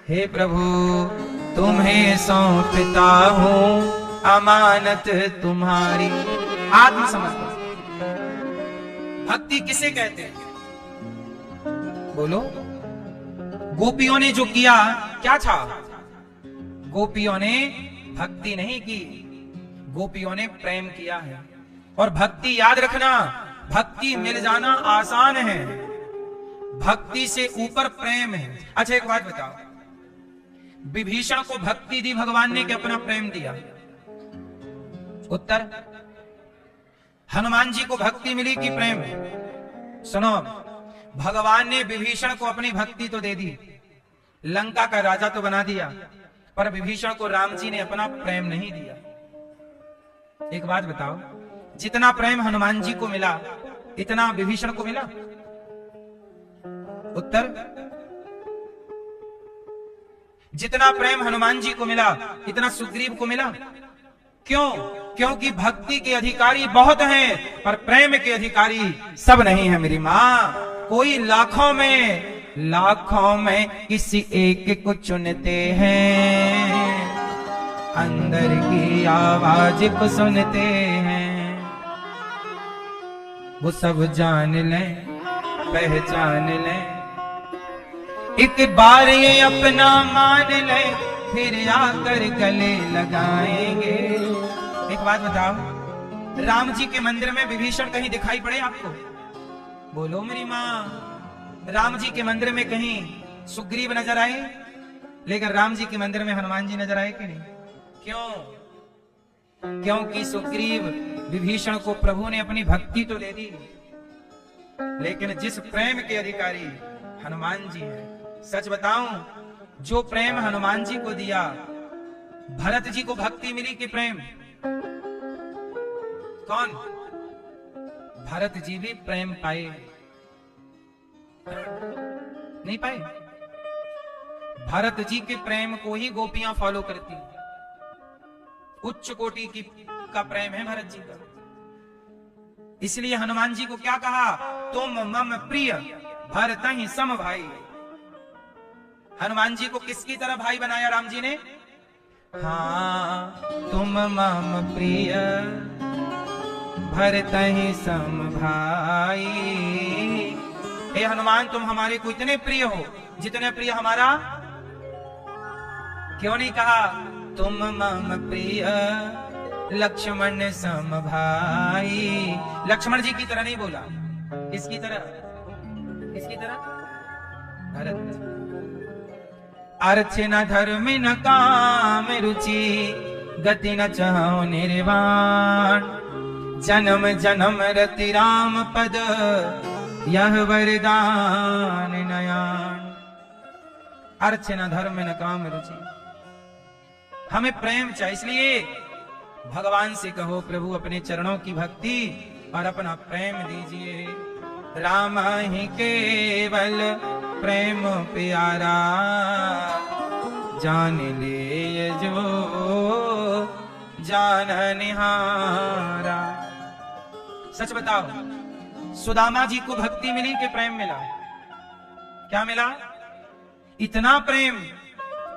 हे प्रभु तुम्हें सौंपता हूं अमानत तुम्हारी। आत्म समर्पण। भक्ति किसे कहते हैं? बोलो। गोपियों ने जो किया क्या था? गोपियों ने भक्ति नहीं की, गोपियों ने प्रेम किया है। और भक्ति याद रखना, भक्ति मिल जाना आसान है, भक्ति से ऊपर प्रेम है। अच्छा एक बात बताओ, विभीषण को भक्ति दी भगवान ने कि अपना प्रेम दिया? उत्तर। हनुमान जी को भक्ति मिली कि प्रेम? सुनो, भगवान ने विभीषण को अपनी भक्ति तो दे दी, लंका का राजा तो बना दिया, पर विभीषण को राम जी ने अपना प्रेम नहीं दिया। एक बात बताओ, जितना प्रेम हनुमान जी को मिला इतना विभीषण को मिला? उत्तर। जितना प्रेम हनुमान जी को मिला इतना सुग्रीव को मिला। क्यों? क्योंकि भक्ति के अधिकारी बहुत हैं पर प्रेम के अधिकारी सब नहीं है मेरी मां। कोई लाखों में किसी एक को चुनते हैं, अंदर की आवाज को सुनते हैं। वो सब जान लें, पहचान लें, एक बार ये अपना मान ले, फिर आकर गले लगाएंगे। एक बात बताओ, राम जी के मंदिर में विभीषण कहीं दिखाई पड़े आपको? बोलो मेरी माँ। राम जी के मंदिर में कहीं सुग्रीव नजर आए? लेकिन राम जी के मंदिर में हनुमान जी नजर आए कि नहीं? क्यों? क्योंकि सुग्रीव विभीषण को प्रभु ने अपनी भक्ति तो दे दी, लेकिन जिस प्रेम के अधिकारी हनुमान जी हैं। सच बताऊं, जो प्रेम हनुमान जी को दिया, भरत जी को भक्ति मिली कि प्रेम? कौन? भरत जी भी प्रेम पाए? नहीं पाए। भरत जी के प्रेम को ही गोपियां फॉलो करती, उच्च कोटि की का प्रेम है भरत जी का। इसलिए हनुमान जी को क्या कहा? तुम मम प्रिय भरत ही सम भाई। हनुमान जी को किसकी तरह भाई बनाया राम जी ने? हाँ, तुम मम प्रिय भरत ही सम भाई। हे हनुमान, तुम हमारे को इतने प्रिय हो जितने प्रिय हमारा। क्यों नहीं कहा तुम मम प्रिय लक्ष्मण सम भाई? लक्ष्मण जी की तरह नहीं बोला। किसकी तरह? किसकी तरह? भरत। अर्थ न धर्म न काम रुचि, गति न चाहो निर्वाण, जन्म जन्म रति राम पद, यह वरदान नयान। अर्थ न धर्म न काम रुचि, हमें प्रेम चाहिए। इसलिए भगवान से कहो प्रभु अपने चरणों की भक्ति और अपना प्रेम दीजिए। राम ही केवल प्रेम प्यारा, जान ले जो जाननिहारा। सच बताओ, सुदामा जी को भक्ति मिली कि प्रेम मिला? क्या मिला? इतना प्रेम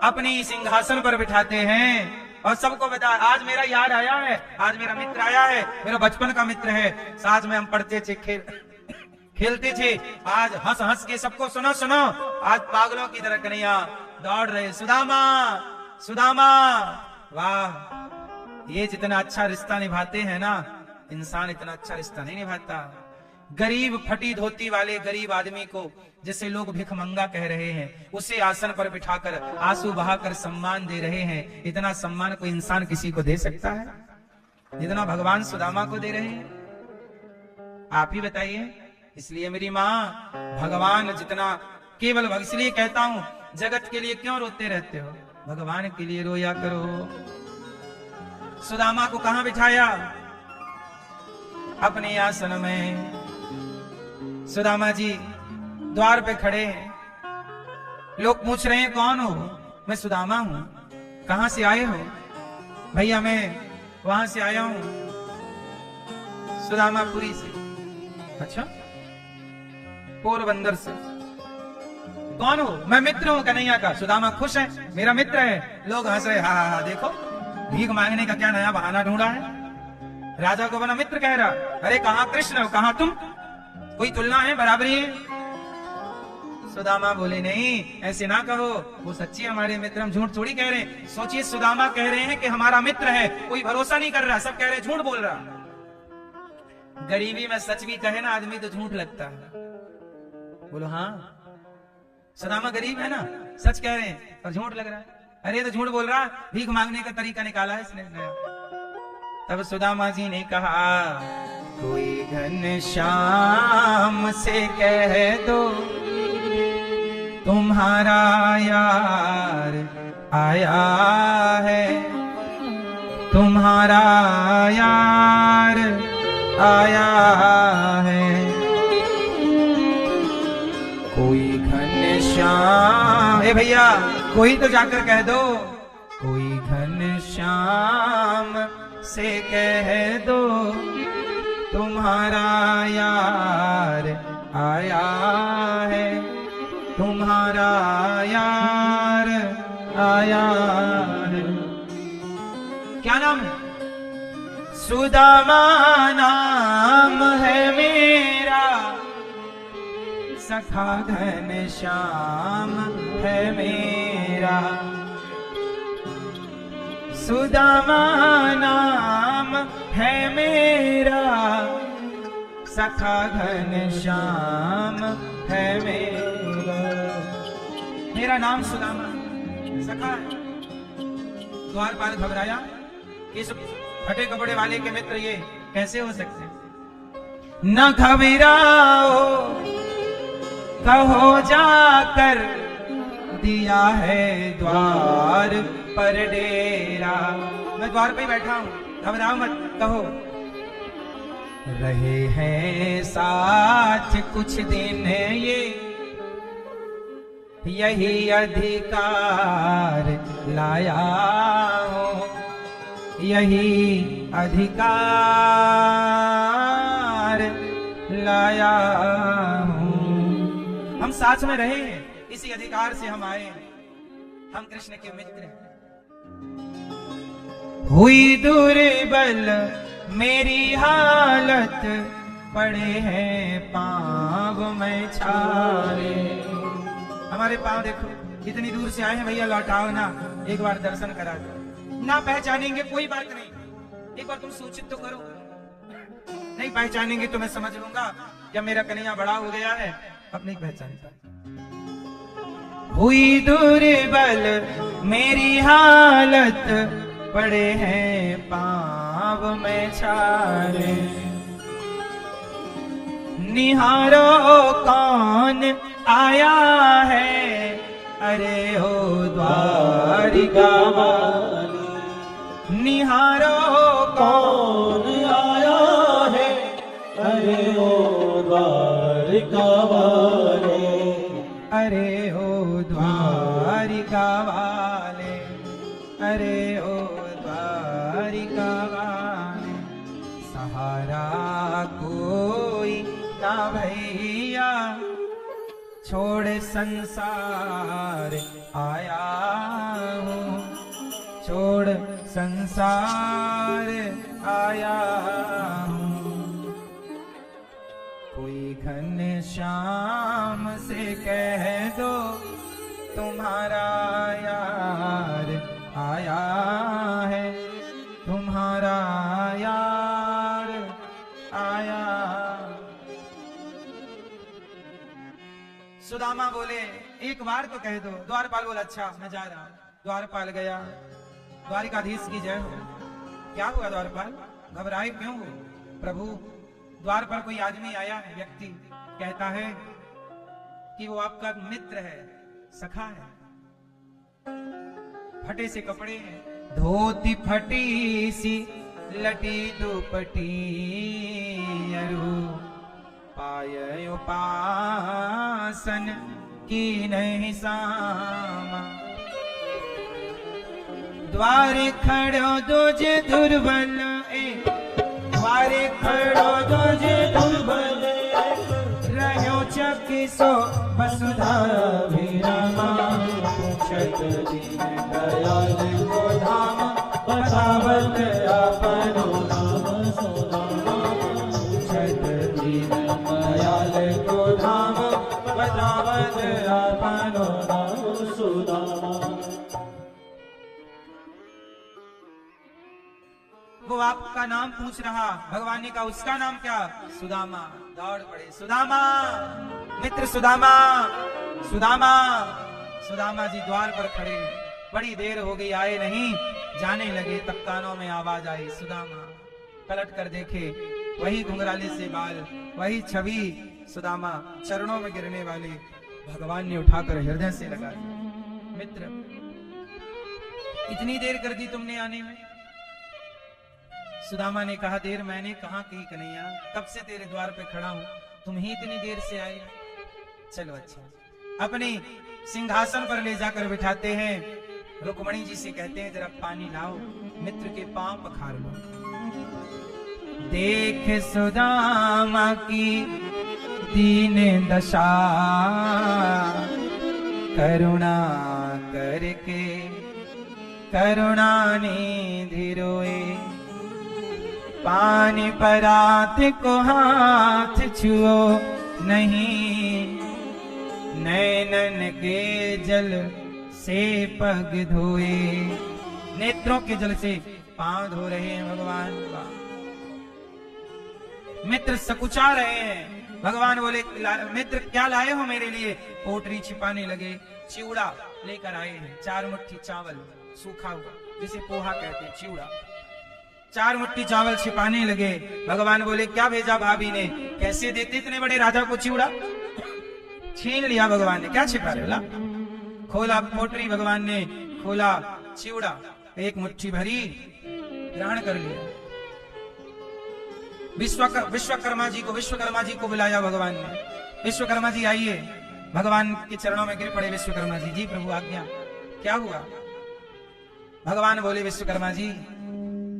अपनी सिंहासन पर बिठाते हैं और सबको बता, आज मेरा यार आया है, आज मेरा मित्र आया है, मेरा बचपन का मित्र है, साथ में हम पढ़ते थे, खेलते थे। आज हंस हंस के सबको सुनो सुनो, आज पागलों की तरह कन्हैया दौड़ रहे, सुदामा सुदामा। वाह, ये जितना अच्छा रिश्ता निभाते हैं ना, इंसान इतना अच्छा रिश्ता नहीं निभाता। गरीब फटी धोती वाले गरीब आदमी को जिसे लोग भिखमंगा कह रहे हैं, उसे आसन पर बिठाकर आंसू बहाकर सम्मान दे रहे हैं। इतना सम्मान कोई इंसान किसी को दे सकता है जितना भगवान सुदामा को दे रहे हैं? आप ही बताइए। इसलिए मेरी माँ, भगवान जितना केवल, इसलिए कहता हूं, जगत के लिए क्यों रोते रहते हो? भगवान के लिए रोया करो। सुदामा को कहां बिठाया? अपने आसन में। सुदामा जी द्वार पे खड़े हैं, लोग पूछ रहे हैं कौन हो? मैं सुदामा हूं। कहां से आए हो? भैया मैं वहां से आया हूं, सुदामापुरी से। अच्छा, पोरबंदर से। कौन हो? मैं मित्र हूँ कन्हैया का। सुदामा खुश है, मेरा मित्र है। लोग हंस रहे, हा हा, देखो भीख मांगने का क्या नया बहाना ढूंढा है। राजा को बना मित्र कह रहा। अरे कहाँ कृष्ण हो, कहाँ तुम? कोई तुलना है, बराबरी है? सुदामा बोले नहीं, ऐसे ना कहो, वो सच्ची हमारे मित्र, हम झूठ थोड़ी कह रहे हैं। सोचिए, सुदामा कह रहे हैं कि हमारा मित्र है, कोई भरोसा नहीं कर रहा, सब कह रहे झूठ बोल रहा। गरीबी में सच भी कहे ना आदमी तो झूठ लगता है। बोलो हाँ, सुदामा गरीब है ना, सच कह रहे हैं और झूठ लग रहा है। अरे तो झूठ बोल रहा, भीख मांगने का तरीका निकाला है इसने नया। तब सुदामा जी ने कहा, कोई घनश्याम से कह दो तुम्हारा यार आया है, तुम्हारा यार आया है। कोई घनश्याम, ए भैया कोई तो जाकर कह दो, कोई घनश्याम से कह दो तुम्हारा यार आया है, तुम्हारा यार आया है। क्या नाम है? सुदामा नाम है मेरा, सखा घनश्याम है मेरा। सुदामा नाम है मेरा, सखा घनश्याम है मेरा। मेरा नाम सुदामा, सखा है। द्वारपाल घबराया, इस फटे कपड़े वाले के मित्र ये कैसे हो सकते? न घबराओ, कहो जाकर दिया है द्वार पर डेरा। मैं द्वार पे ही बैठा हूं, घबराओ मत, कहो। रहे हैं साथ कुछ दिन ये, यही अधिकार लाया हूं, यही अधिकार लाया हूं। हम साथ में रहे हैं, इसी अधिकार से हम आए हैं, हम कृष्ण के मित्र हैं। हुई दुर्बल मेरी हालत, पड़े हैं पांव में छाले। हमारे पांव देखो, इतनी दूर से आए हैं भैया, लौटाओ ना, एक बार दर्शन करा दो। ना पहचानेंगे कोई बात नहीं, एक बार तुम सूचित तो करो। नहीं पहचानेंगे तो मैं समझ लूंगा, जब मेरा कन्हैया बड़ा हो गया है अब नहीं पहचानता। हुई दुर्बल मेरी हालत, पड़े हैं पांव में छाले। निहारो कौन आया है, अरे ओ द्वारिका वाली। निहारो कौन आया है, अरे ओ द्वारिका वाले, अरे ओ द्वारिका वाले, अरे ओ द्वारिका वाले। सहारा कोई ना भैया, छोड़ संसार आया हूँ, छोड़ संसार आया हूँ। कोई घनश्याम से कह दो तुम्हारा यार आया है, तुम्हारा यार आया। सुदामा बोले एक बार तो कह दो। द्वारपाल बोला अच्छा मैं जा रहा हूं। द्वारपाल गया। द्वारिकाधीश की जय हो। क्या हुआ द्वारपाल, घबराए क्यों हो? प्रभु द्वार पर कोई आदमी आया है, व्यक्ति कहता है कि वो आपका मित्र है, सखा है। फटे से कपड़े हैं, धोती फटी सी, लटी दुपटी, अरु पाय उपासन की नहीं सामा। द्वारे खड़ो दुज दुर्बल, द्वारे खड़ो दुज दुर्बल, रहो पूछक सो वसुधा विरामा, पूछत दीन दयाल को धाम, बतावत आपनो नाम सुदामा। पूछत दीन दयाल को धाम, बतावत आपनो नाम सुदामा। वो आपका नाम पूछ रहा, भगवान ने कहा उसका नाम क्या? सुदामा। दौड़ पड़े, सुदामा, मित्र सुदामा, सुदामा। सुदामा जी द्वार पर खड़े, बड़ी देर हो गई आए नहीं, जाने लगे तब कानों में आवाज आई, सुदामा। पलट कर देखे, वही घुंघराले से बाल, वही छवि, सुदामा चरणों में गिरने वाले। भगवान ने उठाकर हृदय से लगा दिया। मित्र, इतनी देर कर दी तुमने आने में? सुदामा ने कहा, देर मैंने कहा की कन्हैया, तब से तेरे द्वार पे खड़ा हूं, तुम ही इतनी देर से आए। चलो अच्छा। अपने सिंहासन पर ले जाकर बिठाते हैं, रुक्मणी जी से कहते हैं जरा पानी लाओ, मित्र के पांव पखार लो। देख सुदामा की दीन दशा, करुणा करके करुणा निधि रोए। पानी परात को हाथ छुओ नहीं, नैनन के जल से पग धोए। नेत्रों के जल से पांव धो रहे हैं भगवान। मित्र सकुचा रहे हैं। भगवान बोले, मित्र क्या लाए हो मेरे लिए? पोटरी छिपाने लगे, चिवड़ा लेकर आए हैं, 4 मुट्ठी चावल सूखा हुआ, जिसे पोहा कहते हैं, चिवड़ा। 4 मुट्ठी चावल छिपाने लगे। भगवान बोले, क्या भेजा भाभी ने? कैसे देते इतने बड़े राजा को चिवड़ा? छीन लिया भगवान ने। क्या छिपा रहे? खोला पोटरी, भगवान ने खोला चिवड़ा, 1 मुट्ठी भरी, ग्रहण कर लिया। विश्वकर्मा जी को बुलाया भगवान ने। विश्वकर्मा जी आइए। भगवान के चरणों में गिर पड़े विश्वकर्मा जी। जी प्रभु आज्ञा। क्या हुआ? भगवान बोले, विश्वकर्मा जी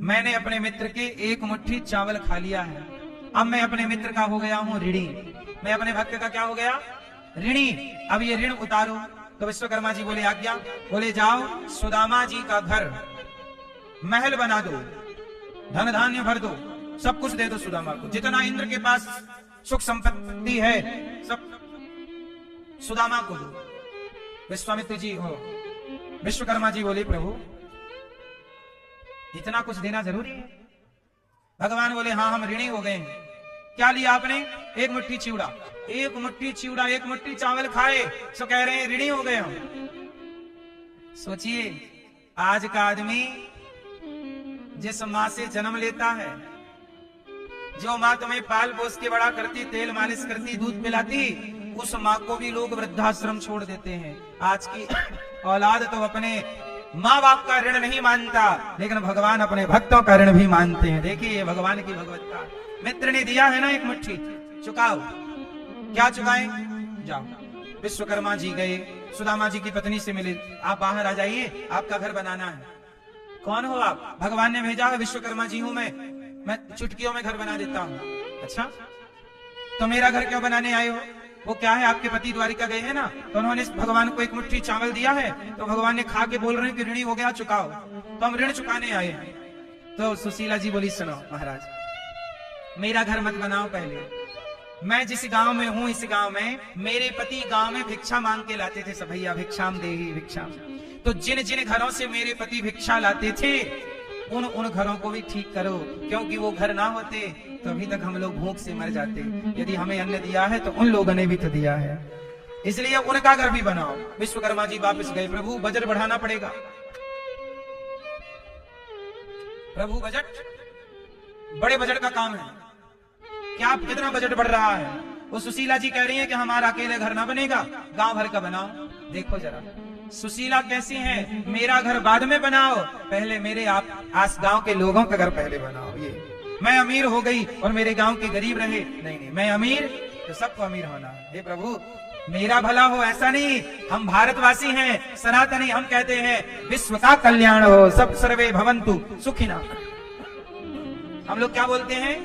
मैंने अपने मित्र के 1 मुट्ठी चावल खा लिया है, अब मैं अपने मित्र का हो गया हूँ ऋणी। मैं अपने भक्त का क्या हो गया? ऋणी। अब ये ऋण उतारो। तो विश्वकर्मा जी बोले, आज्ञा। बोले, जाओ सुदामा जी का घर महल बना दो, धन धान्य भर दो, सब कुछ दे दो सुदामा को, जितना इंद्र के पास सुख संपत्ति है सब सुदामा को दो। विश्वामित्र जी हो। विश्वकर्मा जी बोले, प्रभु इतना कुछ देना जरूरी है? भगवान बोले, हाँ हम ऋणी हो गए। क्या लिया आपने? 1 मुट्ठी चिवड़ा। 1 मुट्ठी चिवड़ा, 1 मुट्ठी चावल खाए, सो कह रहे हैं ऋणी हो गए हम। सोचिए, आज का आदमी जिस माँ से जन्म लेता है, जो माँ तुम्हें पाल पोस के बड़ा करती, तेल मालिश करती, दूध पिलाती, उस माँ को भी लोग वृद्धाश्रम छोड़ देते हैं। आज की औलाद तो अपने माँ बाप का ऋण नहीं मानता, लेकिन भगवान अपने भक्तों का ऋण भी मानते हैं। देखिए भगवान की भगवत्ता। मित्र ने दिया है ना 1 मुट्ठी, चुकाओ। क्या चुकाएं? जाओ। विश्वकर्मा जी गए, सुदामा जी की पत्नी से मिले। आप बाहर आ जाइए, आपका घर बनाना है। कौन हो आप? भगवान ने भेजा है, विश्वकर्मा जी हूं मैं चुटकियों में घर बना देता हूं। अच्छा, तो मेरा घर क्यों बनाने आए हो? वो क्या है, आपके पति द्वारिका गए हैं ना, तो उन्होंने भगवान को 1 मुट्ठी चावल दिया है, तो भगवान ने खा के बोल रहे हैं कि ऋणी हो गया, चुकाओ। तो हम ऋण चुकाने आए हैं। तो सुशीला जी बोली, सुनो महाराज, मेरा घर मत बनाओ पहले। मैं जिस गांव में हूं, इस गांव में मेरे पति गांव में भिक्षा मांग के लाते थे सब। भैया भिक्षाम देही भिक्षाम। तो जिन जिन घरों से मेरे पति भिक्षा लाते थे, उन घरों को भी ठीक करो, क्योंकि वो घर ना होते तो अभी तक हम लोग भूख से मर जाते। यदि हमें अन्न दिया है तो उन लोगों ने भी तो दिया है, इसलिए उनका घर भी बनाओ। विश्वकर्मा जी वापस गए। प्रभु बजट बढ़ाना पड़ेगा। प्रभु बजट, बड़े बजट का काम है। क्या आप कितना बजट बढ़ रहा है? वो सुशीला जी कह रही है कि हमारा अकेले घर ना बनेगा, गांव भर का बनाओ। देखो जरा सुशीला कैसी है, मेरा घर बाद में बनाओ, पहले मेरे आप आस गांव के लोगों का घर पहले बनाओ। ये मैं अमीर हो गई और मेरे गांव के गरीब रहे, नहीं, मैं अमीर तो सबको अमीर होना। हे प्रभु मेरा भला हो, ऐसा नहीं। हम भारतवासी हैं, सनातनी, हम कहते हैं विश्व का कल्याण हो, सब सर्वे भवन्तु सुखिना। हम लोग क्या बोलते हैं?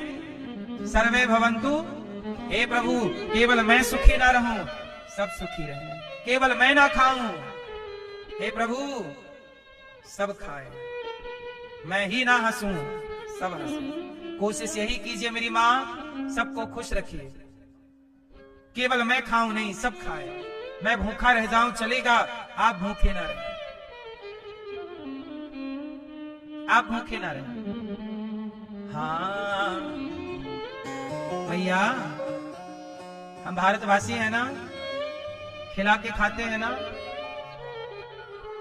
सर्वे भवन्तु हे प्रभु केवल मैं सुखी ना रहूं, सब सुखी रहे, केवल मैं ना खाऊं, हे प्रभु सब खाए, मैं ही ना हंसूं, सब हंसे। कोशिश यही कीजिए मेरी मां, सबको खुश रखिए, केवल मैं खाऊं नहीं, सब खाए, मैं भूखा रह जाऊं चलेगा, आप भूखे ना रहे, आप भूखे ना रहे। हाँ भैया, हम भारतवासी हैं ना, खिला के खाते हैं ना।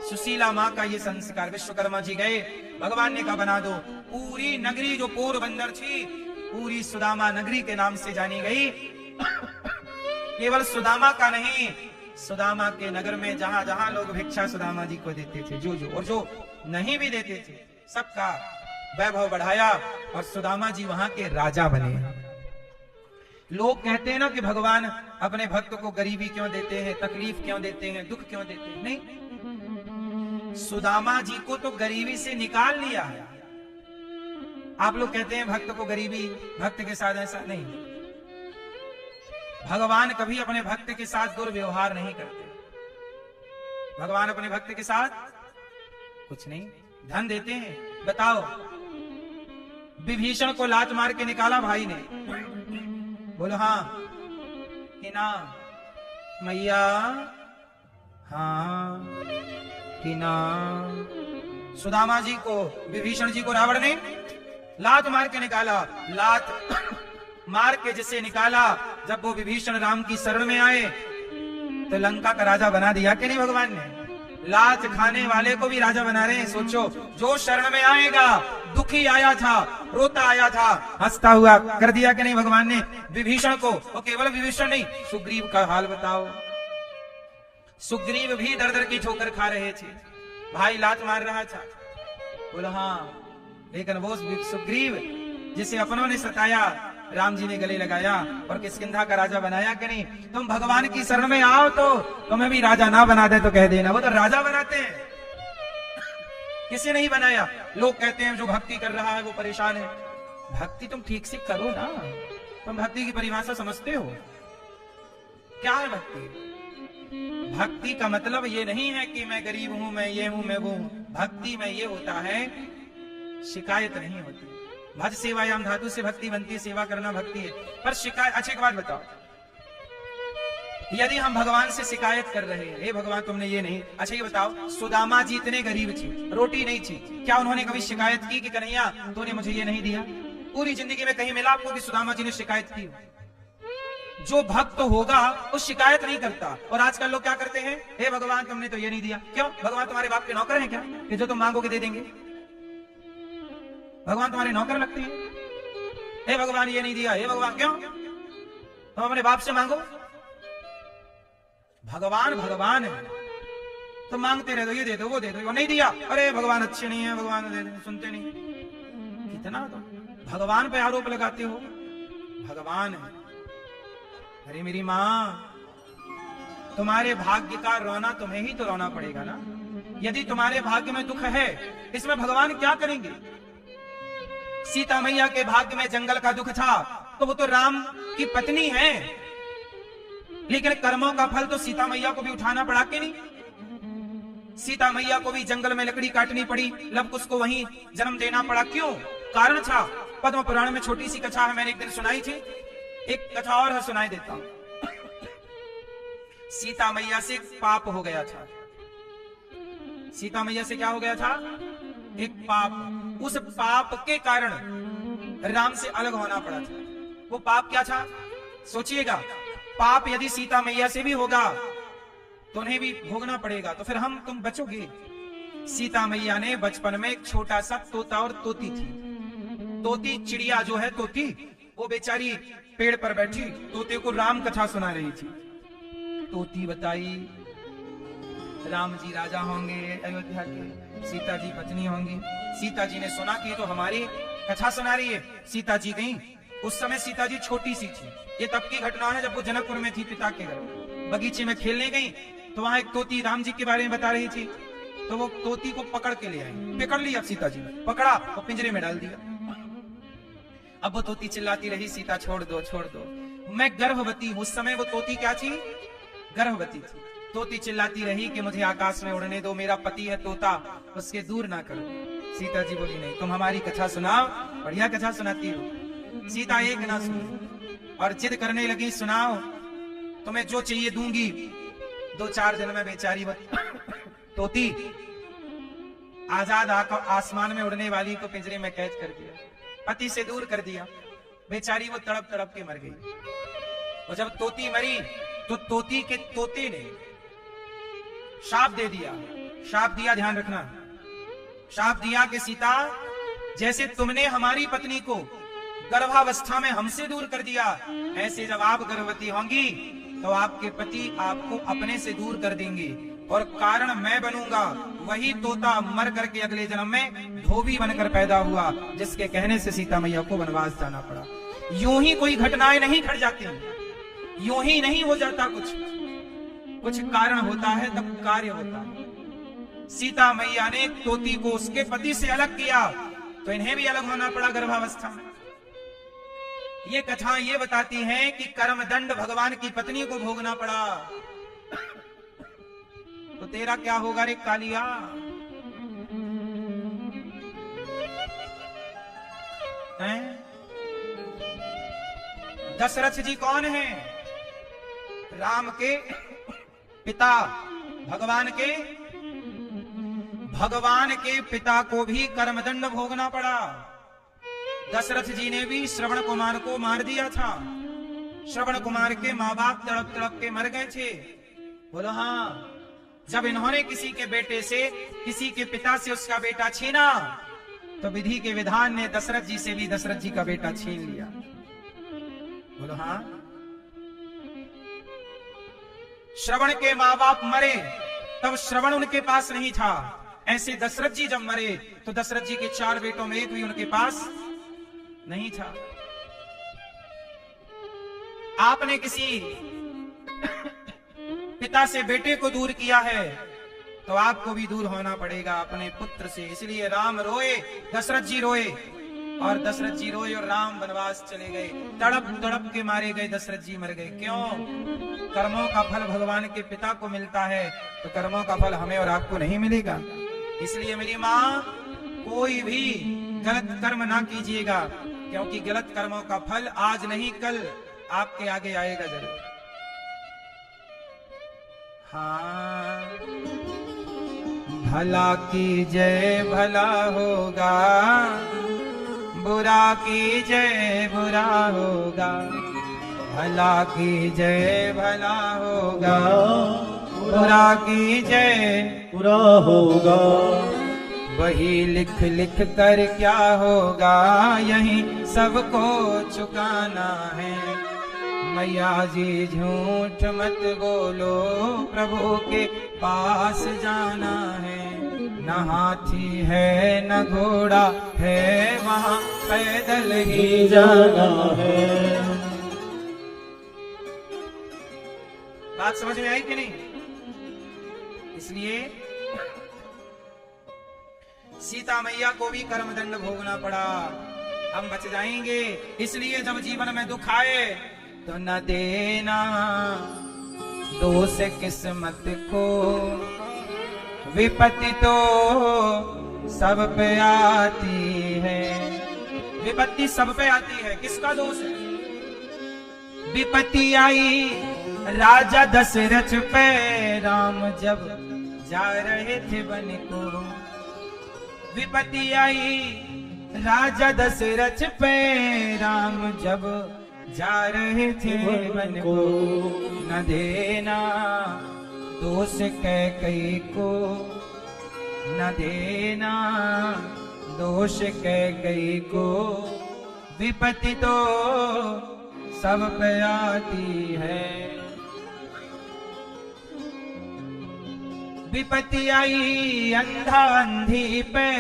सुशीला माँ का ये संस्कार, विश्वकर्मा जी गए, भगवान ने कहा बना दो। पूरी नगरी जो पोरबंदर थी, पूरी सुदामा नगरी के नाम से जानी गई। केवल सुदामा का नहीं, सुदामा के नगर में जहां जहां लोग भिक्षा सुदामा जी को देते थे, जो और जो नहीं भी देते थे, सबका वैभव बढ़ाया और सुदामा जी वहां के राजा बने। लोग कहते हैं ना कि भगवान अपने भक्त को गरीबी क्यों देते हैं, तकलीफ क्यों देते हैं, दुख क्यों देते हैं। नहीं, सुदामा जी को तो गरीबी से निकाल लिया है। आप लोग कहते हैं भक्त को गरीबी, भक्त के साथ ऐसा नहीं। भगवान कभी अपने भक्त के साथ दुर्व्यवहार नहीं करते। भगवान अपने भक्त के साथ कुछ नहीं, धन देते हैं। बताओ, विभीषण को लात मार के निकाला भाई ने, बोलो हाँ कि ना मैया, हाँ कि ना। सुदामा जी को, विभीषण जी को रावण ने लात मार के निकाला। लात मार के जिसे निकाला, जब वो विभीषण राम की शरण में आए तो लंका का राजा बना दिया कि नहीं भगवान ने। लात खाने वाले को भी राजा बना रहे हैं। सोचो, जो शरण में आएगा, दुखी आया था, रोता आया था, हंसता हुआ कर दिया कि नहीं भगवान ने विभीषण को। और केवल विभीषण नहीं, सुग्रीव का हाल बताओ। सुग्रीव भी दर दर की ठोकर खा रहे थे, भाई लात मार रहा था, बोला हाँ। लेकिन वो सुग्रीव जिसे अपनों ने सताया, राम जी ने गले लगाया और किष्किंधा का राजा बनाया कि नहीं। तुम भगवान की शरण में आओ तो तुम्हें भी राजा ना बना दे तो कह देना, वो तो राजा बनाते हैं, किसी नहीं बनाया। लोग कहते हैं जो भक्ति कर रहा है वो परेशान है। भक्ति तुम ठीक से करो ना। तुम भक्ति की परिभाषा समझते हो? क्या है भक्ति? भक्ति का मतलब ये नहीं है कि मैं गरीब हूं, मैं ये हूं, मैं वो हूं। भक्ति में ये होता है, शिकायत नहीं होती। भज सेवायाम धातु से भक्ति बनती है, सेवा करना भक्ति है। पर शिकायत, अच्छा एक बात बताओ, यदि हम भगवान से शिकायत कर रहे हैं, हे भगवान तुमने ये नहीं, अच्छा ये बताओ, सुदामा जी इतने गरीब थे, रोटी नहीं थी, क्या उन्होंने कभी शिकायत की कि कन्हैया तूने मुझे ये नहीं दिया? पूरी जिंदगी में कहीं मिला आपको कि सुदामा जी ने शिकायत की? जो भक्त होगा वो शिकायत नहीं करता। और आजकल लोग क्या करते हैं, हे भगवान तुमने तो ये नहीं दिया। क्यों? भगवान तुम्हारे बाप के नौकर हैं क्या कि जो तुम मांगोगे दे देंगे? भगवान तुम्हारे नौकर लगते हैं? हे भगवान ये नहीं दिया, हे भगवान क्यों? तुम अपने बाप से मांगो। भगवान भगवान है, तुम मांगते रह दो, ये दे दो, वो दे दो, वो नहीं दिया, अरे भगवान अच्छे नहीं है, भगवान दे दो, सुनते नहीं। कितना तुम भगवान पे आरोप लगाते हो। भगवान है। अरे मेरी मां, तुम्हारे भाग्य का रोना तुम्हें ही तो रोना पड़ेगा ना। यदि तुम्हारे भाग्य में दुख है, इसमें भगवान क्या करेंगे? सीता मैया के भाग्य में जंगल का दुख था, तो वो तो राम की पत्नी है, लेकिन कर्मों का फल तो सीता मैया को भी उठाना पड़ा कि नहीं? सीता मैया को भी जंगल में लकड़ी काटनी पड़ी, लवकुश को वहीं जन्म देना पड़ा। क्यों? कारण था। पद्म पुराण में छोटी सी कथा है, मैंने एक दिन सुनाई थी, एक कथा और है, सुनाई देता हूं। सीता मैया से पाप हो गया था। सीता मैया से क्या हो गया था? एक पाप। उस पाप के कारण राम से अलग होना पड़ा था। वो पाप क्या था? सोचिएगा, पाप यदि सीता मैया से भी होगा तो उन्हें भी भोगना पड़ेगा, तो फिर तुम बचोगे। सीता मैया ने बचपन में एक छोटा सा तोता और तोती थी। तोती चिड़िया जो है तोती, वो बेचारी पेड़ पर बैठी तोते को राम कथा सुना रही थी। तोती बताई राम जी राजा होंगे अयोध्या के, सीता जी पत्नी होंगी। सीता जी ने सुना कि तो हमारी कथा सुना रही है। सीता जी गई। उस समय सीता जी छोटी सी थी। ये तब की घटना है जब वो जनकपुर में थी, पिता के घर बगीचे में खेलने गई, तो वहां एक तोती राम जी के बारे में बता रही थी। तो वो तोती को पकड़ के ले आई। पकड़ लिया सीता जी ने, पकड़ा और पिंजरे में डाल दिया। अब वो तोती चिल्लाती रही, सीता छोड़ दो छोड़ दो। मैं गर्भवती हूं। उस समय वो तोती क्या थी? गर्भवती थी। तोती चिल्लाती रही कि मुझे आकाश में उड़ने दो, मेरा पति है तोता, उसके दूर ना करो। सीता जी बोली नहीं, तुम हमारी कथा सुनाओ, बढ़िया कथा सुनाती हो। सीता एक ना सुनी और जिद करने लगी, सुनाओ, तुम्हें जो चाहिए दूंगी। 2-4 दिन में बेचारी वो तोती आजाद आसमान में उड़ने वाली को पिंजरे में कैद कर दिया, पति से दूर कर दिया। बेचारी वो तड़प तड़प के मर गई। और जब तोती मरी तो तोती के तोते ने शाप दे दिया। शाप दिया, ध्यान रखना, शाप दिया कि सीता, जैसे तुमने हमारी पत्नी को गर्भावस्था में हमसे दूर कर दिया, ऐसे जब आप गर्भवती होंगी तो आपके पति आपको अपने से दूर कर देंगे और कारण मैं बनूंगा। वही तोता मर करके अगले जन्म में धोबी बनकर पैदा हुआ, जिसके कहने से सीता मैया को वनवास जाना पड़ा। यूं ही कोई घटनाएं नहीं घट जाती, यूं ही नहीं हो जाता, कुछ कारण होता है तब कार्य होता है। सीता मैया ने तोती को उसके पति से अलग किया तो इन्हें भी अलग होना पड़ा गर्भावस्था में। ये कथा ये बताती है कि कर्मदंड भगवान की पत्नी को भोगना पड़ा। तो तेरा क्या होगा रे कालिया? हैं? दशरथ जी कौन है? राम के पिता, भगवान के पिता को भी कर्मदंड भोगना पड़ा। दशरथ जी ने भी श्रवण कुमार को मार दिया था। श्रवण कुमार के माँ बाप तड़प तड़प के मर गए थे। बोलो हाँ। जब इन्होंने किसी के बेटे से, किसी के पिता से उसका बेटा छीना तो विधि के विधान ने दशरथ जी से भी दशरथ जी का बेटा छीन लिया। बोलो हाँ। श्रवण के माँ बाप मरे तब श्रवण उनके पास नहीं था। ऐसे दशरथ जी जब मरे तो दशरथ जी के 4 बेटों में एक भी उनके पास नहीं था। आपने किसी पिता से बेटे को दूर किया है तो आपको भी दूर होना पड़ेगा अपने पुत्र से। इसलिए राम रोए, दशरथ जी रोए, और दशरथ जी रोए और राम वनवास चले गए। तड़प तड़प के मारे गए, दशरथ जी मर गए। क्यों? कर्मों का फल भगवान के पिता को मिलता है तो कर्मों का फल हमें और आपको नहीं मिलेगा। इसलिए मेरी माँ, कोई भी गलत कर्म ना कीजिएगा, क्योंकि गलत कर्मों का फल आज नहीं कल आपके आगे आएगा जरूर। हाँ, भला की जय भला होगा, बुरा की जय बुरा होगा। भला की जय भला होगा, बुरा की जय बुरा होगा। वही लिख लिख कर क्या होगा, यही सबको चुकाना है। मैया जी झूठ मत बोलो, प्रभु के पास जाना है। न हाथी है न घोड़ा है, वहाँ पैदल ही जाना है। बात समझ में आई कि नहीं? इसलिए सीता मैया को भी कर्मदंड भोगना पड़ा। हम बच जाएंगे। इसलिए जब जीवन में दुख आए तो न देना दोष किस्मत को, विपत्ति तो सब पे आती है। विपत्ति सब पे आती है, किसका दोष है? विपत्ति आई राजा दशरथ पे, राम जब जा रहे थे वन को। विपत्ति आई राजा दशरथ पे, राम जब जा रहे थे वन को। न देना दोष कैकेयी को, न देना दोष कैकेयी को। विपत्ति तो सब पे आती है। विपत्ति आई अंधा अंधी पे,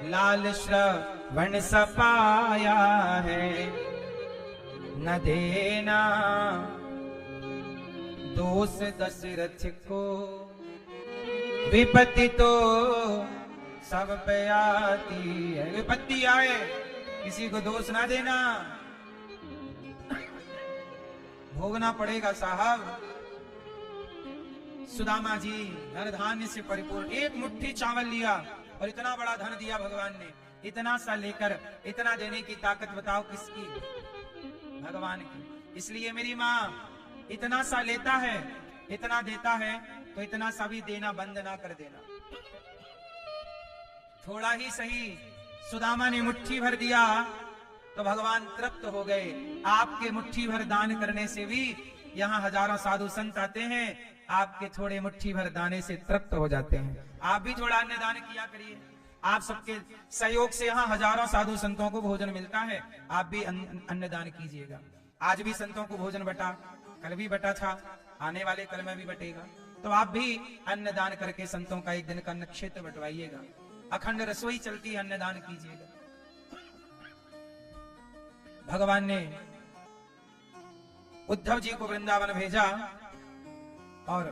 लाल श्रवण सपाया है। न देना दोष दशरथ को, विपत्ति तो सब पे आती है। विपत्ति आए किसी को दोष ना देना। भोगना पड़ेगा साहब। सुदामा जी धन धान्य से परिपूर्ण, एक मुट्ठी चावल लिया और इतना बड़ा धन दिया भगवान ने। इतना सा लेकर इतना देने की ताकत बताओ किसकी? भगवान की। इसलिए मेरी माँ इतना सा लेता है, इतना देता है, तो इतना सा भी देना बंद ना कर देना। थोड़ा ही सही, सुदामा ने मुट्ठी भर दिया तो भगवान तृप्त हो गए। आपके मुट्ठी भर दान करने से भी, यहाँ हजारों साधु संत आते हैं, आपके थोड़े मुट्ठी भर दाने से तृप्त हो जाते हैं। आप भी थोड़ा अन्न दान किया करिए। आप सबके सहयोग से यहाँ हजारों साधु संतों को भोजन मिलता है। आप भी अन्न दान कीजिएगा। आज भी संतों को भोजन बटा, कल भी बटा था, आने वाले कल में भी बटेगा। तो आप भी अन्न दान करके संतों का एक दिन का अन्न क्षेत्र बंटवाइएगा। अखंड रसोई चलती है, अन्न दान कीजिएगा। भगवान ने उद्धव जी को वृंदावन भेजा और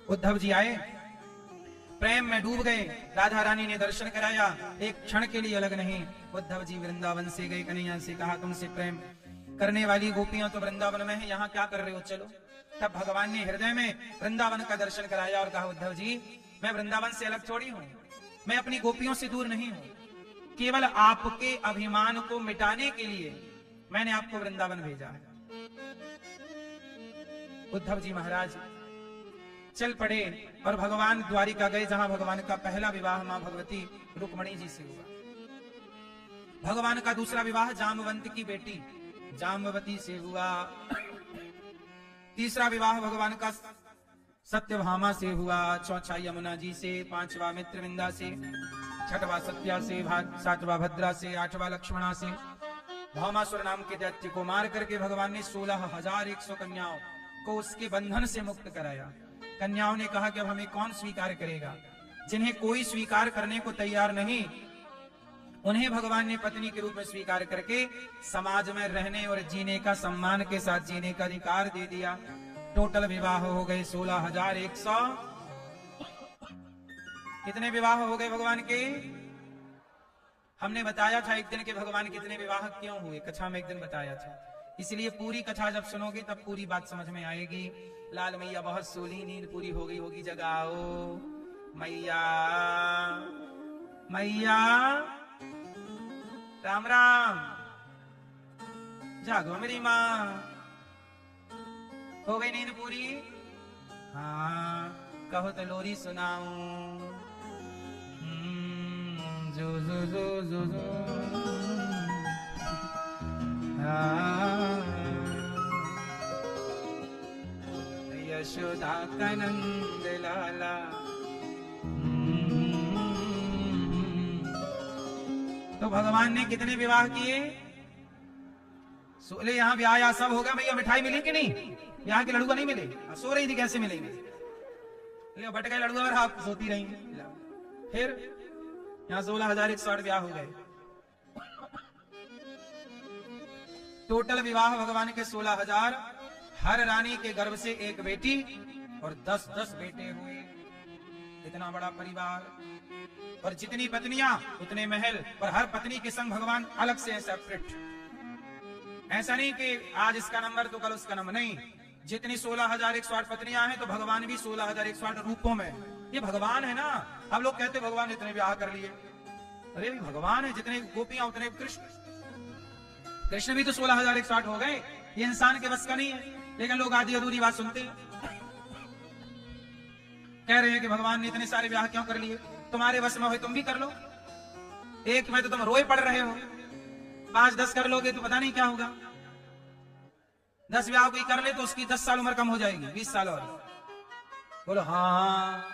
उद्धव जी आए, प्रेम में डूब गए। राधा रानी ने दर्शन कराया, एक क्षण के लिए अलग नहीं। उद्धव जी वृंदावन से गए, कन्हैया से कहा तुमसे प्रेम करने वाली गोपियां तो वृंदावन में है, यहाँ क्या कर रहे हो, चलो। तब भगवान ने हृदय में वृंदावन का दर्शन कराया और कहा उद्धव जी मैं वृंदावन से अलग थोड़ी हूं, मैं अपनी गोपियों से दूर नहीं हूं। केवल आपके अभिमान को मिटाने के लिए मैंने आपको वृंदावन भेजा है। उद्धव जी महाराज चल पड़े और भगवान द्वारिका गए, जहां भगवान का पहला विवाह मां भगवती रुक्मणी जी से हुआ। भगवान का दूसरा विवाह जामवंत की बेटी जामवती से हुआ। तीसरा विवाह भगवान का सत्यभामा से हुआ, चौथा यमुना जी से, पांचवा मित्रविंदा से, छठवा सत्या से, सातवां भद्रा से, आठवां लक्ष्मणा से। भौमासुर नाम के दैत्य को मार करके भगवान ने 16,100 कन्याओं को उसके बंधन से मुक्त कराया। कन्याओं ने कहा कि अब हमें कौन स्वीकार करेगा। जिन्हें कोई स्वीकार करने को तैयार नहीं, उन्हें भगवान ने पत्नी के रूप में स्वीकार करके समाज में रहने और जीने का, सम्मान के साथ जीने का अधिकार दे दिया। टोटल विवाह हो गए 16,100। कितने विवाह हो गए भगवान के? हमने बताया था एक दिन के भगवान कितने विवाह क्यों हुए, कथा में एक दिन बताया था। इसलिए पूरी कथा जब सुनोगे तब पूरी बात समझ में आएगी। लाल मैया बहुत सोली, नींद पूरी हो गई होगी, जगाओ मैया मैया, राम राम, जागो मेरी माँ, हो गई नींद पूरी? हाँ कहो तो लोरी सुनाऊं। जो जो जो जो जो यशोदा का नंद लाला। तो भगवान ने कितने विवाह किए? 16। यहाँ ब्याह सब होगा भैया, मिठाई मिली कि नहीं? यहाँ के लड़ुआ नहीं मिले, सो रही थी, कैसे मिलेंगे? ले बट गए लड़ुआ और आप सोती रही। फिर यहाँ 16,108 ब्याह हो गए। टोटल विवाह भगवान के 16,000। हर रानी के गर्भ से एक बेटी और 10-10 बेटे हुए। इतना बड़ा परिवार और जितनी पत्नियां उतने महल, और हर पत्नी के संग भगवान अलग से सेपरेट। ऐसा नहीं कि आज इसका नंबर तो कल उसका नंबर, नहीं। जितनी 16,108 पत्नियां हैं तो भगवान भी 16,108 रूपों में। ये भगवान है ना। अब लोग कहते भगवान इतने ब्याह कर लिए, अरे भगवान है, जितने गोपियां उतने कृष्ण। कृष्ण भी तो 16,108 हो गए। ये इंसान के बस का नहीं है, लेकिन लोग आधी अधूरी बात सुनते हैं। कह रहे हैं कि भगवान ने इतने सारे ब्याह क्यों कर लिए? तुम्हारे बस में हो तुम भी कर लो। एक में तो तुम रोए पड़ रहे हो, 5-10 कर लोगे तो पता नहीं क्या होगा। 10 ब्याह कोई कर ले तो उसकी 10 साल उम्र कम हो जाएगी, 20 साल और। बोलो हाँ,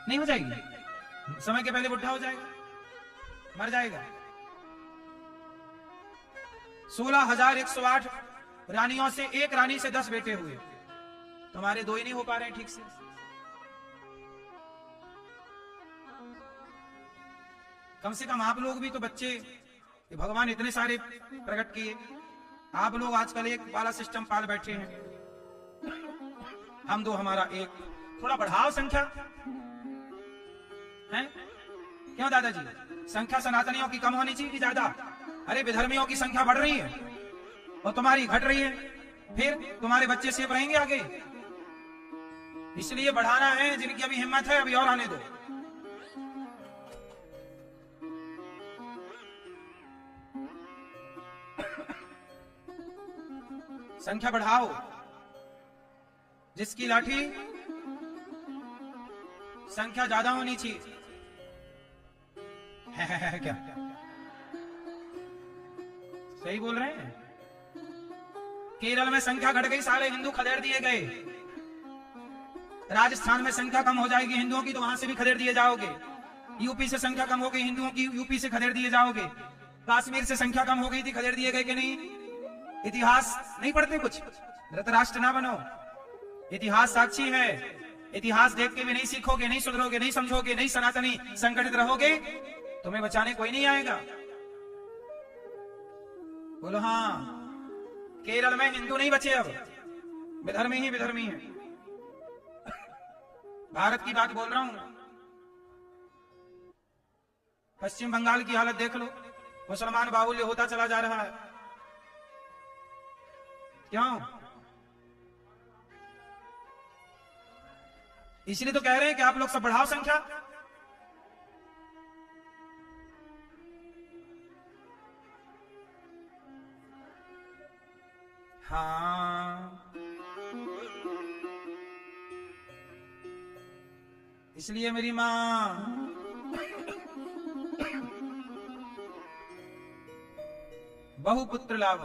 नहीं हो जाएगी, समय के पहले बुढ़ा हो जाएगा, मर जाएगा। 16,108 रानियों से, एक रानी से 10 बेटे हुए। तुम्हारे 2 ही नहीं हो पा रहे ठीक से। कम से कम आप लोग भी तो बच्चे, भगवान इतने सारे प्रकट किए। आप लोग आजकल एक वाला सिस्टम पाल बैठे हैं, हम 2 हमारा 1। थोड़ा बढ़ाओ संख्या है क्यों दादाजी? संख्या सनातनियों की कम होनी चाहिए कि ज्यादा? अरे विधर्मियों की संख्या बढ़ रही है। और तुम्हारी घट रही है, फिर तुम्हारे बच्चे सेफ रहेंगे आगे। इसलिए बढ़ाना है, जिनकी अभी हिम्मत है अभी और आने दो। संख्या बढ़ाओ। जिसकी लाठी संख्या ज्यादा होनी चाहिए। है क्या? सही बोल रहे हैं। केरल में संख्या घट गई, सारे हिंदू खदेड़ दिए गए। राजस्थान में संख्या कम हो जाएगी हिंदुओं की तो वहां से भी खदेड़ दिए जाओगे। यूपी से संख्या कम हो गई हिंदुओं की, यूपी से खदेड़ दिए जाओगे। कश्मीर से संख्या कम हो गई थी, खदेड़ दिए गए कि नहीं? इतिहास नहीं पढ़ते कुछ? धृतराष्ट्र ना बनो, इतिहास साक्षी है। इतिहास देख के भी नहीं सीखोगे, नहीं सुधरोगे, नहीं समझोगे, नहीं सनातनी संगठित रहोगे, तुम्हें बचाने कोई नहीं आएगा। बोलो हाँ। केरल में हिंदू नहीं बचे, अब विधर्मी ही विधर्मी है। भारत की बात बोल रहा हूं। पश्चिम बंगाल की हालत देख लो, मुसलमान बाहुल्य होता चला जा रहा है। क्यों? इसलिए तो कह रहे हैं कि आप लोग सब बढ़ाओ संख्या। हाँ, इसलिए मेरी मां बहुपुत्र लाभ,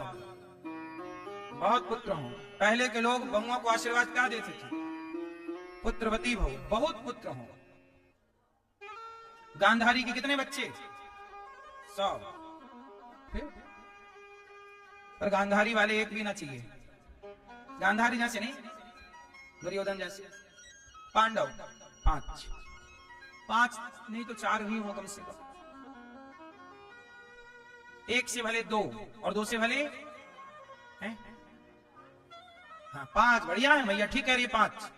बहुत पुत्र हो। पहले के लोग बहुओं को आशीर्वाद क्या देते थे? पुत्रवती भव, बहुत पुत्र हो। गांधारी के कितने बच्चे? 100। फिर पर गांधारी वाले एक भी ना चाहिए। गांधारी जैसे नहीं, दुर्योधन जैसे। पांडव 5 नहीं तो 4 भी हो कम से कम। 1 से भले 2 और 2 से भले हैं? हाँ 5 बढ़िया है भैया, ठीक कह रही है 5।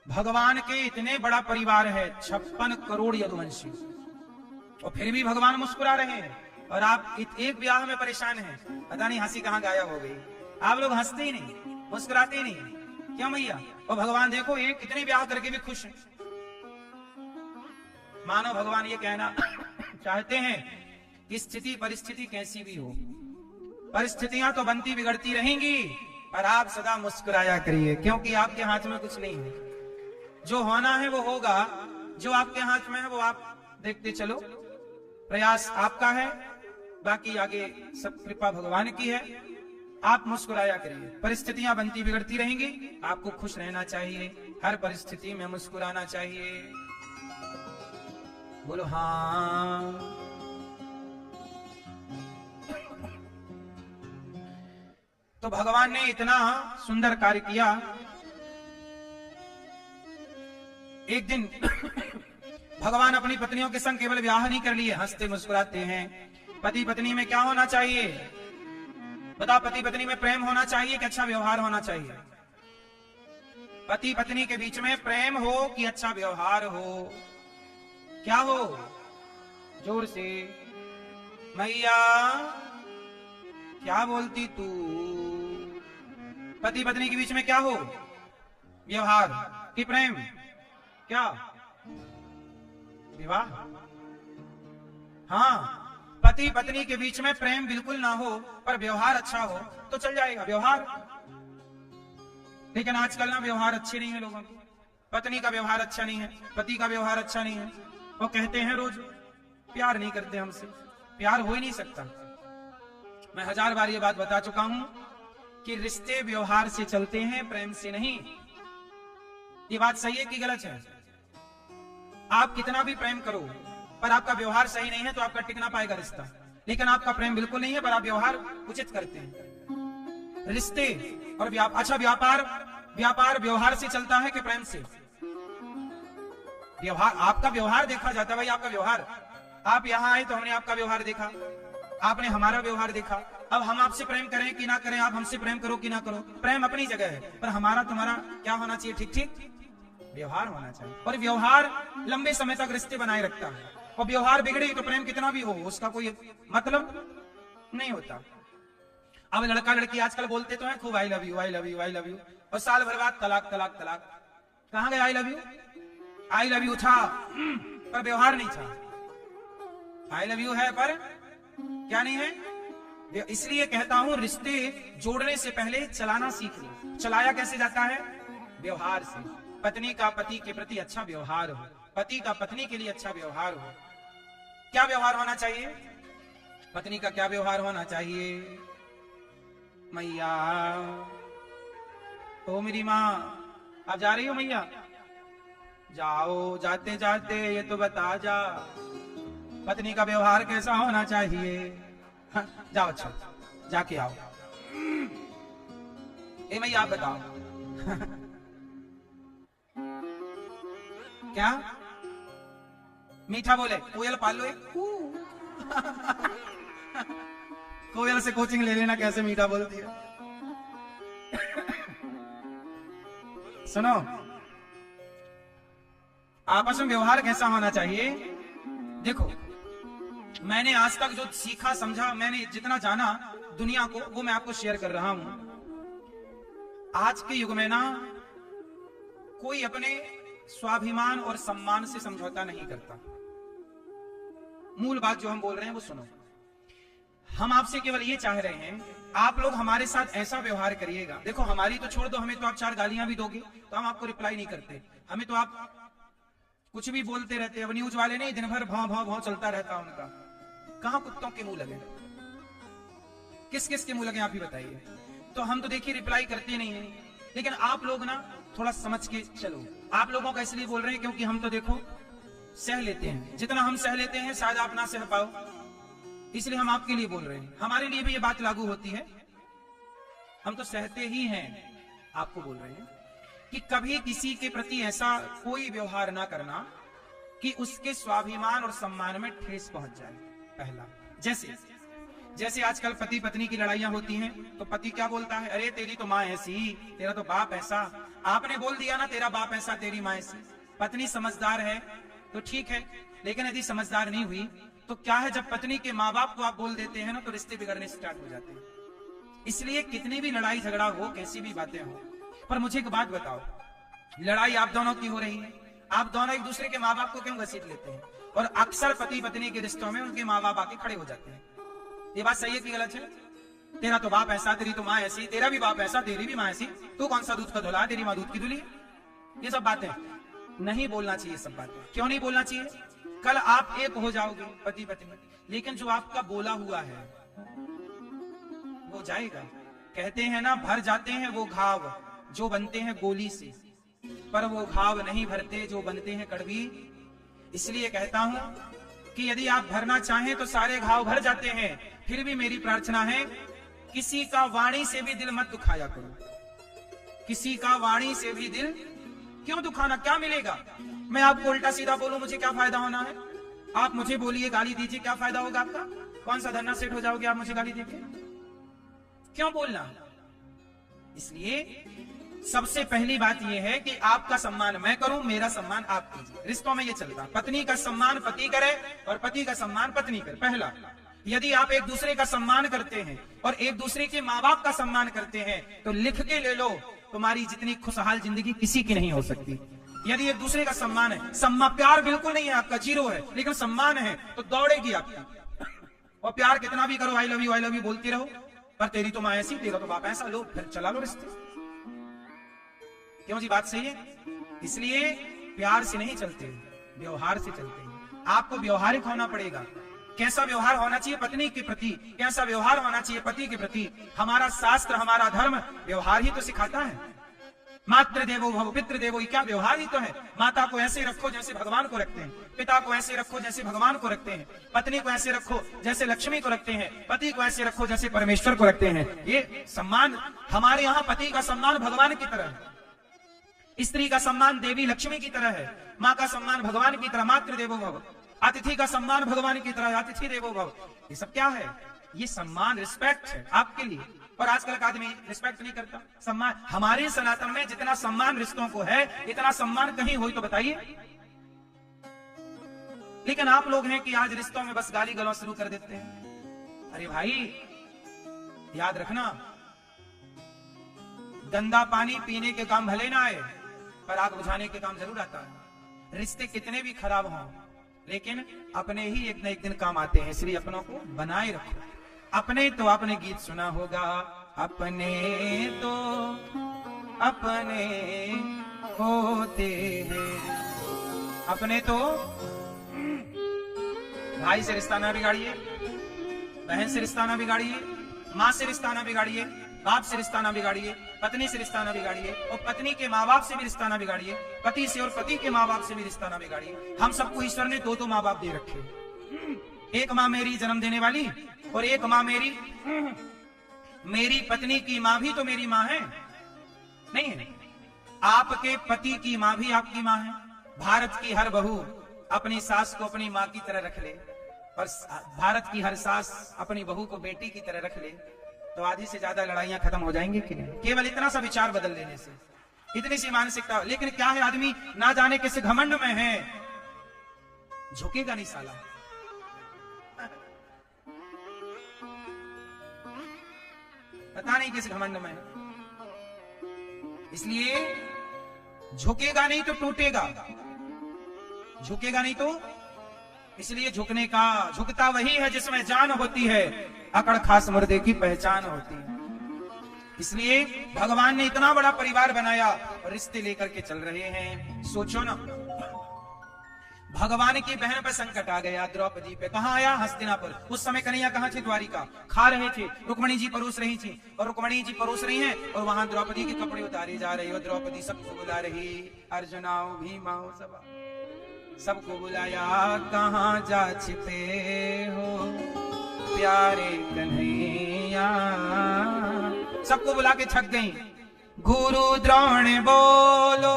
भगवान के इतने बड़ा परिवार है, 56 करोड़ यदुवंशी, और फिर भी भगवान मुस्कुरा रहे हैं। और आप एक ब्याह में परेशान हैं, पता नहीं हंसी कहां गायब हो गई। आप लोग हंसते ही नहीं, मुस्कुराते ही नहीं, क्यों भैया? और भगवान देखो एक कितने ब्याह करके भी खुश हैं। मानो भगवान ये कहना चाहते हैं कि स्थिति परिस्थिति कैसी भी हो, परिस्थितियां तो बनती बिगड़ती रहेंगी, पर आप सदा मुस्कुराया करिए, क्योंकि आपके हाथ में कुछ नहीं है। जो होना है वो होगा, जो आपके हाथ में है वो आप देखते चलो। प्रयास आपका है, बाकी आगे सब कृपा भगवान की है। आप मुस्कुराया करिए। परिस्थितियां बनती बिगड़ती रहेंगी, आपको खुश रहना चाहिए, हर परिस्थिति में मुस्कुराना चाहिए। बोलो हाँ। तो भगवान ने इतना सुंदर कार्य किया। एक दिन भगवान अपनी पत्नियों के संग केवल ब्याह नहीं कर लिए, हंसते मुस्कुराते हैं। पति पत्नी में क्या होना चाहिए? बताओ, पति पत्नी में प्रेम होना चाहिए कि अच्छा व्यवहार होना चाहिए? पति पत्नी के बीच में प्रेम हो कि अच्छा व्यवहार हो? क्या हो? जोर से मैया क्या बोलती तू? पति पत्नी के बीच में क्या हो? व्यवहार कि प्रेम? क्या? विवाह। हाँ, पति पत्नी के बीच में प्रेम बिल्कुल ना हो पर व्यवहार अच्छा हो तो चल जाएगा व्यवहार। लेकिन आजकल ना व्यवहार अच्छे नहीं है लोगों के। पत्नी का व्यवहार अच्छा नहीं है, पति का व्यवहार अच्छा नहीं है। वो कहते हैं रोज प्यार नहीं करते हमसे। प्यार हो ही नहीं सकता। मैं 1000 बार ये बात बता चुका हूं कि रिश्ते व्यवहार से चलते हैं, प्रेम से नहीं। ये बात सही है कि गलत है? आप कितना भी प्रेम करो पर आपका व्यवहार सही नहीं है तो आपका टिक ना पाएगा रिश्ता। लेकिन आपका प्रेम बिल्कुल नहीं है पर आप व्यवहार उचित करते हैं। रिश्ते और अच्छा व्यापार व्यवहार से चलता है कि प्रेम से? व्यवहार, आपका व्यवहार देखा जाता है भाई, आपका व्यवहार। आप यहाँ आए तो हमने आपका व्यवहार देखा, आपने हमारा व्यवहार देखा। अब हम आपसे प्रेम करें कि ना करें, आप हमसे प्रेम करो कि ना करो, प्रेम अपनी जगह है, पर हमारा तुम्हारा क्या होना चाहिए? ठीक ठीक व्यवहार होना चाहिए। और व्यवहार लंबे समय तक रिश्ते बनाए रखता है। और व्यवहार बिगड़े तो प्रेम कितना भी हो उसका कोई मतलब नहीं होता। अब लड़का लड़की आजकल बोलते तो हैं खूब I love you I love you I love you, और साल भर बाद तलाक तलाक तलाक। कहां गए आई लव यू था पर व्यवहार नहीं था। आई लव यू है पर क्या नहीं है। इसलिए कहता हूं रिश्ते जोड़ने से पहले चलाना सीख लो। चलाया कैसे जाता है? व्यवहार से। पत्नी का पति के प्रति अच्छा व्यवहार हो, पति का पत्नी के लिए अच्छा व्यवहार हो। क्या व्यवहार होना चाहिए? पत्नी का क्या व्यवहार होना चाहिए? मैया ओ मेरी माँ, आप जा रही हो मैया? जाओ, जाते जाते ये तो बता जा पत्नी का व्यवहार कैसा होना चाहिए। हाँ, जाओ अच्छा जाके आओ। ए मैया आप बताओ। क्या मीठा बोले? कोयल पाल लो एक। कोयल से कोचिंग ले लेना कैसे मीठा बोलती है। सुनो, आपस में व्यवहार कैसा होना चाहिए? देखो, मैंने आज तक जो सीखा समझा, मैंने जितना जाना दुनिया को, वो मैं आपको शेयर कर रहा हूं। आज के युग में ना कोई अपने स्वाभिमान और सम्मान से समझौता नहीं करता। मूल बात जो हम बोल रहे हैं वो सुनो। हम आपसे केवल ये चाह रहे हैं, आप लोग हमारे साथ ऐसा व्यवहार करिएगा। देखो, हमारी तो छोड़ दो, हमें तो आप 4 गालियां भी दोगे तो हम आपको रिप्लाई नहीं करते। हमें तो आप कुछ भी बोलते रहते। अब न्यूज वाले नहीं, दिन भर भाव भाव भाव चलता रहता उनका। कहां कुत्तों के मुंह लगे? किस किस के मुंह लगे आप ही बताइए। तो हम तो देखिए रिप्लाई करते नहीं है। लेकिन आप लोग ना थोड़ा समझ के चलो। आप लोगों का इसलिए बोल रहे हैं क्योंकि हम तो देखो सह लेते हैं। जितना हम सह लेते हैं शायद आप ना सह पाओ, इसलिए हम आपके लिए बोल रहे हैं। हमारे लिए भी ये बात लागू होती है, हम तो सहते ही हैं। आपको बोल रहे हैं कि कभी किसी के प्रति ऐसा कोई व्यवहार ना करना कि उसके स्वाभिमान और सम्मान में ठेस पहुंच जाए। पहला, जैसे आजकल पति पत्नी की लड़ाइयां होती हैं तो पति क्या बोलता है? अरे तेरी तो माँ ऐसी, तेरा तो बाप ऐसा। आपने बोल दिया ना तेरा बाप ऐसा, तेरी माँ ऐसी। पत्नी समझदार है तो ठीक है, लेकिन यदि समझदार नहीं हुई तो क्या है, जब पत्नी के माँ बाप को आप बोल देते हैं ना तो रिश्ते बिगड़ने स्टार्ट हो जाते हैं। इसलिए कितनी भी लड़ाई झगड़ा हो, कैसी भी बातें हो, पर मुझे एक बात बताओ, लड़ाई आप दोनों की हो रही है, आप दोनों एक दूसरे के माँ बाप को क्यों घसीट लेते हैं? और अक्सर पति पत्नी के रिश्तों में उनके माँ बाप आके खड़े हो जाते हैं। ये बात सही है कि गलत है? तेरा तो बाप ऐसा, तेरी तो माँ ऐसी, तेरा भी बाप ऐसा, तेरी भी माँ ऐसी, तू कौन सा दूध का धुला, तेरी माँ दूध की धुली। ये सब बातें नहीं बोलना चाहिए। सब बातें क्यों नहीं बोलना चाहिए? कल आप एक हो जाओगे पति पत्नी, लेकिन जो आपका बोला हुआ है वो जाएगा। कहते हैं ना, भर जाते हैं वो घाव जो बनते हैं गोली से, पर वो घाव नहीं भरते जो बनते हैं कड़वी। इसलिए कहता हूं कि यदि आप भरना चाहें तो सारे घाव भर जाते हैं। फिर भी मेरी प्रार्थना है, किसी का वाणी से भी दिल मत दुखाया करो। किसी का वाणी से भी दिल क्यों दुखाना? क्या मिलेगा? मैं आपको उल्टा सीधा बोलूं, मुझे क्या फायदा होना है? आप मुझे बोलिए, गाली दीजिए, क्या फायदा होगा आपका? कौन सा धरना सेठ हो जाओगे आप मुझे गाली देके? क्यों बोलना? इसलिए सबसे पहली बात यह है कि आपका सम्मान मैं करूं, मेरा सम्मान आप कीजिए। रिश्तों में यह चलता, पत्नी का सम्मान पति करे और पति का सम्मान पत्नी करे। पहला, यदि आप एक दूसरे का सम्मान करते हैं और एक दूसरे के माँ बाप का सम्मान करते हैं तो लिख के ले लो, तुम्हारी जितनी खुशहाल जिंदगी किसी की नहीं हो सकती। यदि एक दूसरे का सम्मान है, सम्मान प्यार बिल्कुल नहीं है आपका, जीरो है, लेकिन सम्मान है तो दौड़ेगी आपकी। और प्यार कितना भी करो, आई लव यू बोलती रहो, पर तेरी तो माँ ऐसी, तेरा तो बाप ऐसा, लो फिर चला लो रिश्ते। क्यों जी? बात सही है। इसलिए प्यार से नहीं चलते, व्यवहार से चलते हैं। आपको व्यवहारिक होना पड़ेगा। कैसा व्यवहार होना चाहिए पत्नी के प्रति, कैसा व्यवहार होना चाहिए पति के प्रति? हमारा शास्त्र, हमारा धर्म व्यवहार ही तो सिखाता है। मातृ देवो भव पितृ देवो, क्या व्यवहार ही तो है। माता को ऐसे रखो जैसे भगवान को रखते हैं, पिता को ऐसे रखो जैसे भगवान को रखते हैं, पत्नी को ऐसे रखो जैसे लक्ष्मी को रखते हैं, पति को ऐसे रखो जैसे परमेश्वर को रखते हैं। ये सम्मान हमारे यहाँ, पति का सम्मान भगवान की तरह है, स्त्री का सम्मान देवी लक्ष्मी की तरह है, माँ का सम्मान भगवान की तरह, मातृ देवो भव। अतिथि का सम्मान भगवान की तरह, अतिथि देवो भव। ये सब क्या है? ये सम्मान, रिस्पेक्ट है आपके लिए। और आजकल का आदमी रिस्पेक्ट नहीं करता, सम्मान। हमारे सनातन में जितना सम्मान रिश्तों को है, इतना सम्मान कहीं हो तो बताइए। लेकिन आप लोग हैं कि आज रिश्तों में बस गाली गलौज शुरू कर देते हैं। अरे भाई याद रखना, गंदा पानी पीने के काम भले ना आए, पर आग बुझाने के काम जरूर आता है। रिश्ते कितने भी खराब हों, लेकिन अपने ही एक न एक दिन काम आते हैं, इसलिए अपनों को बनाए रखो। अपने तो आपने गीत सुना होगा, अपने तो अपने होते हैं। अपने तो भाई से रिश्ता ना बिगाड़िए, बहन से रिश्ता ना बिगाड़िए, माँ से रिश्ता ना बिगाड़िए, बाप से रिश्ता ना बिगाड़िए, पत्नी से रिश्ता ना बिगाड़िए, और पत्नी के माँ बाप से भी रिश्ता ना बिगाड़िए, पति से और पति के माँ बाप से भी रिश्ता ना बिगाड़िए। हम सबको ईश्वर ने दो माँ बाप दे रखे, एक माँ मेरी जन्म देने वाली और एक माँ मेरी पत्नी की माँ भी तो मेरी माँ है, नहीं है? आपके पति की माँ भी आपकी माँ है। भारत की हर बहू अपनी सास को अपनी माँ की तरह रख ले, और भारत की हर सास अपनी बहू को बेटी की तरह रख ले, तो आधी से ज्यादा लड़ाइयां खत्म हो जाएंगी कि नहीं? केवल इतना सा विचार बदल लेने से, इतनी सी मानसिकता। लेकिन क्या है, आदमी ना जाने किस घमंड में है, झुकेगा नहीं साला। पता नहीं किस घमंड में, इसलिए झुकेगा नहीं तो टूटेगा, झुकेगा नहीं तो, इसलिए झुकने का, झुकता वही है जिसमें जान होती है, अकड़ खास मुर्दे की पहचान होती है। इसलिए भगवान ने इतना बड़ा परिवार बनाया और रिश्ते लेकर के चल रहे हैं। सोचो ना, भगवान की बहन पर संकट आ गया, द्रौपदी पे। कहां आया? हस्तिनापुर। उस समय कन्हैया कहां थे? द्वारिका। खा रहे थे, रुक्मणी जी परोस रही थी, और रुक्मणी जी परोस रही हैं, और वहां द्रौपदी के कपड़े उतारे जा रहे, और द्रौपदी सबको बुला रही, अर्जुनाओ भीमाओ सभा, सबको बुलाया। कहां जा छिपे हो प्यारे कन्हैया, सबको बुला के छक गई। गुरु द्रोण बोलो,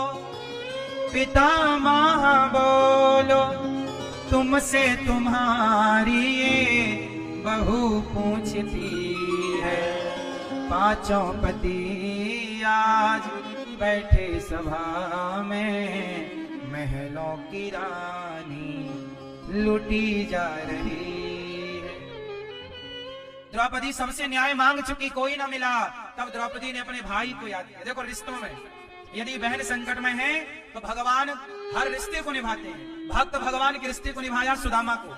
पितामह बोलो, तुमसे तुम्हारी ये बहू पूछती है। पांचों पति आज बैठे सभा में, महलों की रानी लूटी जा रही है। द्रौपदी सबसे न्याय मांग चुकी, कोई ना मिला। तब द्रौपदी ने अपने भाई को याद किया। देखो, रिश्तों में यदि बहन संकट में है तो भगवान हर रिश्ते को निभाते हैं। भक्त भगवान के रिश्ते को निभाया सुदामा को,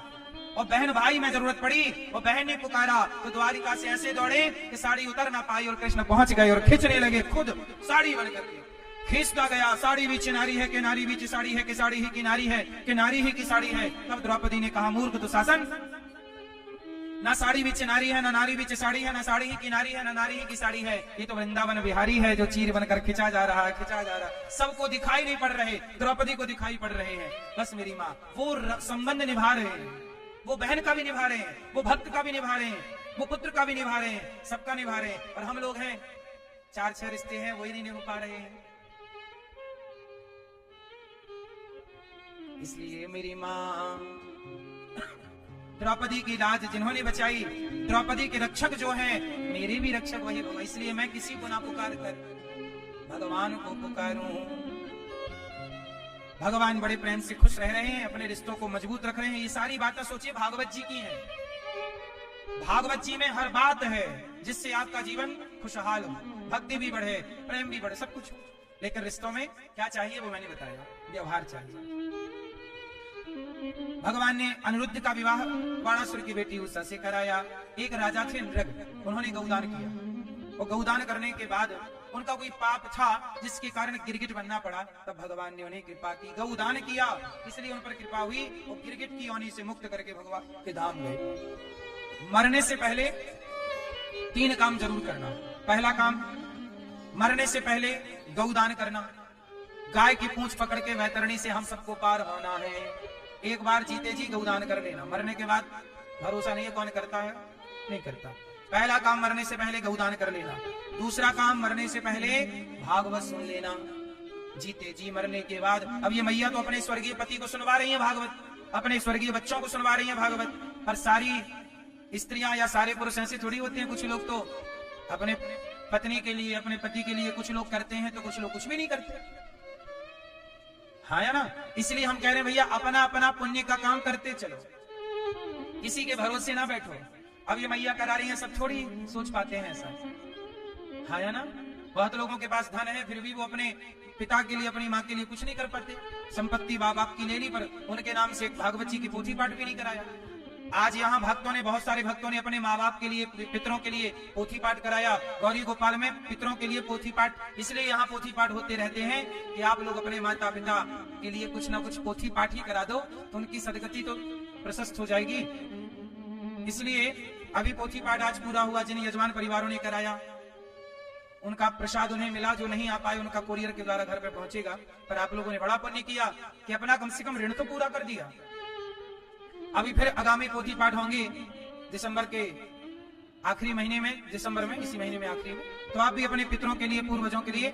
और बहन भाई में जरूरत पड़ी, और बहन ने पुकारा तो द्वारिका से ऐसे दौड़े कि साड़ी उतर ना पाई, और कृष्ण पहुंच गए और खींचने लगे, खुद साड़ी बन करके खींचता गया। साड़ी बीच नारी है कि नारी बीच साड़ी है, कि साड़ी ही की नारी है, कि नारी ही की साड़ी है। तब द्रौपदी ने कहा, मूर्ख दुशासन, ना साड़ी बीच नारी है, ना नारी बीच साड़ी है, ना साड़ी ही की नारी है, ना नारी ही की साड़ी है। ये तो वृंदावन बिहारी है जो चीर बनकर खिंचा जा रहा है, खिंचा जा रहा है। सबको दिखाई नहीं पड़ रहे, द्रौपदी को दिखाई पड़ रहे हैं। बस मेरी माँ, वो संबंध निभा रहे हैं, वो बहन का भी निभा रहे हैं, वो भक्त का भी निभा रहे हैं, वो पुत्र का भी निभा रहे हैं, सबका निभा रहे हैं। और हम लोग हैं 4-6 रिश्ते हैं, वही नहीं निभा पा रहे हैं। इसलिए मेरी माँ, द्रौपदी की लाज जिन्होंने बचाई, द्रौपदी के रक्षक जो हैं, मेरे भी रक्षक वही भगवान। इसलिए मैं किसी को ना पुकार कर भगवान को पुकारूं। भगवान बड़े प्रेम से खुश रह रहे हैं, अपने रिश्तों को मजबूत रख रहे हैं। ये सारी बातें सोचिए भागवत जी की हैं। भागवत जी में हर बात है जिससे आपका जीवन खुशहाल हो, भक्ति भी बढ़े, प्रेम भी बढ़े, सब कुछ। लेकिन रिश्तों में क्या चाहिए वो मैंने बताया, व्यवहार चाहिए। भगवान ने अनिरुद्ध का विवाह बाणासुर की बेटी उषा से कराया। एक राजा थे नृग, उन्होंने गौदान किया, और गौदान करने के बाद उनका कोई पाप था जिसके कारण गिरगिट बनना पड़ा। तब भगवान ने उन्हें कृपा की, गौदान किया, इसलिए उन पर कृपा हुई, और गिरगिट की योनि से मुक्त करके भगवान के धाम गए। मरने से पहले 3 काम जरूर करना। पहला काम, मरने से पहले गौदान करना। गाय की पूंछ पकड़ के वैतरणी से हम सबको पार होना है। एक बार जीते जी गौदान कर लेना, मरने के बाद भरोसा नहीं है कौन करता है, नहीं करता। पहला काम, मरने से पहले गौदान कर लेना। दूसरा काम, मरने से पहले भागवत सुन लेना, जीते जी मरने के बाद। अब ये मैया तो अपने स्वर्गीय पति को सुनवा रही है भागवत, अपने स्वर्गीय बच्चों को सुनवा रही है भागवत। पर सारी स्त्रियां या सारे पुरुष ऐसे थोड़ी होते हैं। कुछ लोग तो अपने पत्नी के लिए, अपने पति के लिए कुछ लोग करते हैं, तो कुछ लोग कुछ भी नहीं करते। हाँ या ना? इसलिए हम कह रहे हैं भैया अपना अपना पुण्य का काम करते चलो, किसी के भरोसे ना बैठो। अब ये मैया करा रही हैं, सब थोड़ी सोच पाते हैं ऐसा। हाँ या ना? बहुत लोगों के पास धन है, फिर भी वो अपने पिता के लिए, अपनी माँ के लिए कुछ नहीं कर पाते। संपत्ति माँ बाप की ले ली, पर उनके नाम से भागवत जी की पोथी पाठ भी नहीं कराया। आज यहाँ भक्तों ने, बहुत सारे भक्तों ने अपने माँ बाप के लिए, पितरों के लिए पोथी पाठ कराया। गौरी गोपाल में पितरों के लिए पोथी पाठ, इसलिए यहाँ पोथी पाठ होते रहते हैं कि आप लोग अपने माता पिता के लिए कुछ ना कुछ पोथी पाठ ही करा दो, तो उनकी सदगति तो प्रशस्त हो जाएगी। इसलिए अभी पोथी पाठ आज पूरा हुआ, जिन यजमान परिवारों ने कराया उनका प्रसाद उन्हें मिला, जो नहीं आ पाए उनका कोरियर के द्वारा घर पे पहुंचेगा। पर आप लोगों ने बड़ा पुण्य किया कि अपना कम से कम ऋण तो पूरा कर दिया। अभी फिर आगामी पोथी पाठ होंगे दिसंबर के आखिरी महीने में, दिसंबर में, इसी महीने में आखिरी में। तो आप भी अपने पितरों के लिए, पूर्वजों के लिए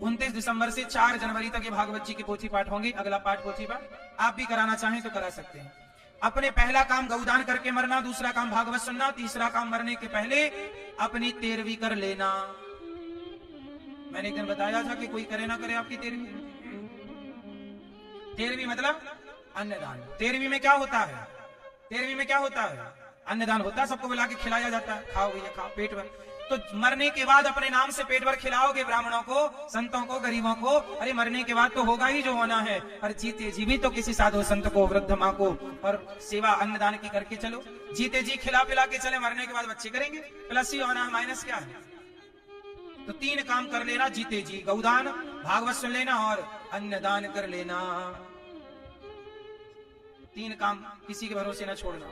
29 दिसंबर से 4 जनवरी तक ये भागवत जी के पोथी पाठ होंगे। अगला पाठ पोथी पाठ आप भी कराना चाहें तो करा सकते हैं। अपने पहला काम गौदान करके मरना, दूसरा काम भागवत सुनना, तीसरा काम मरने के पहले अपनी 13वीं कर लेना। मैंने एक दिन बताया था कि कोई करे ना करे आपकी 13वीं। 13वीं मतलब अन्नदान। 13वीं में क्या होता है? 13वीं में क्या होता है? अन्नदान होता है, सबको बुला के खिलाया जाता है, खाओ भैया खाओ, पेट भर। तो मरने के बाद अपने नाम से पेट भर खिलाओगे ब्राह्मणों को, संतों को, गरीबों को। अरे मरने के बाद तो होगा ही जो होना है, पर जीते जी भी तो किसी साधु संत को, वृद्ध माँ को और सेवा अन्नदान की करके चलो। जीते जी खिला पिला के चले, मरने के बाद बच्चे करेंगे, प्लस ही होना, माइनस क्या है? तो 3 काम कर लेना जीते जी, गौदान, भागवत सुन लेना और अन्नदान कर लेना। 3 काम किसी के भरोसे न छोड़ना।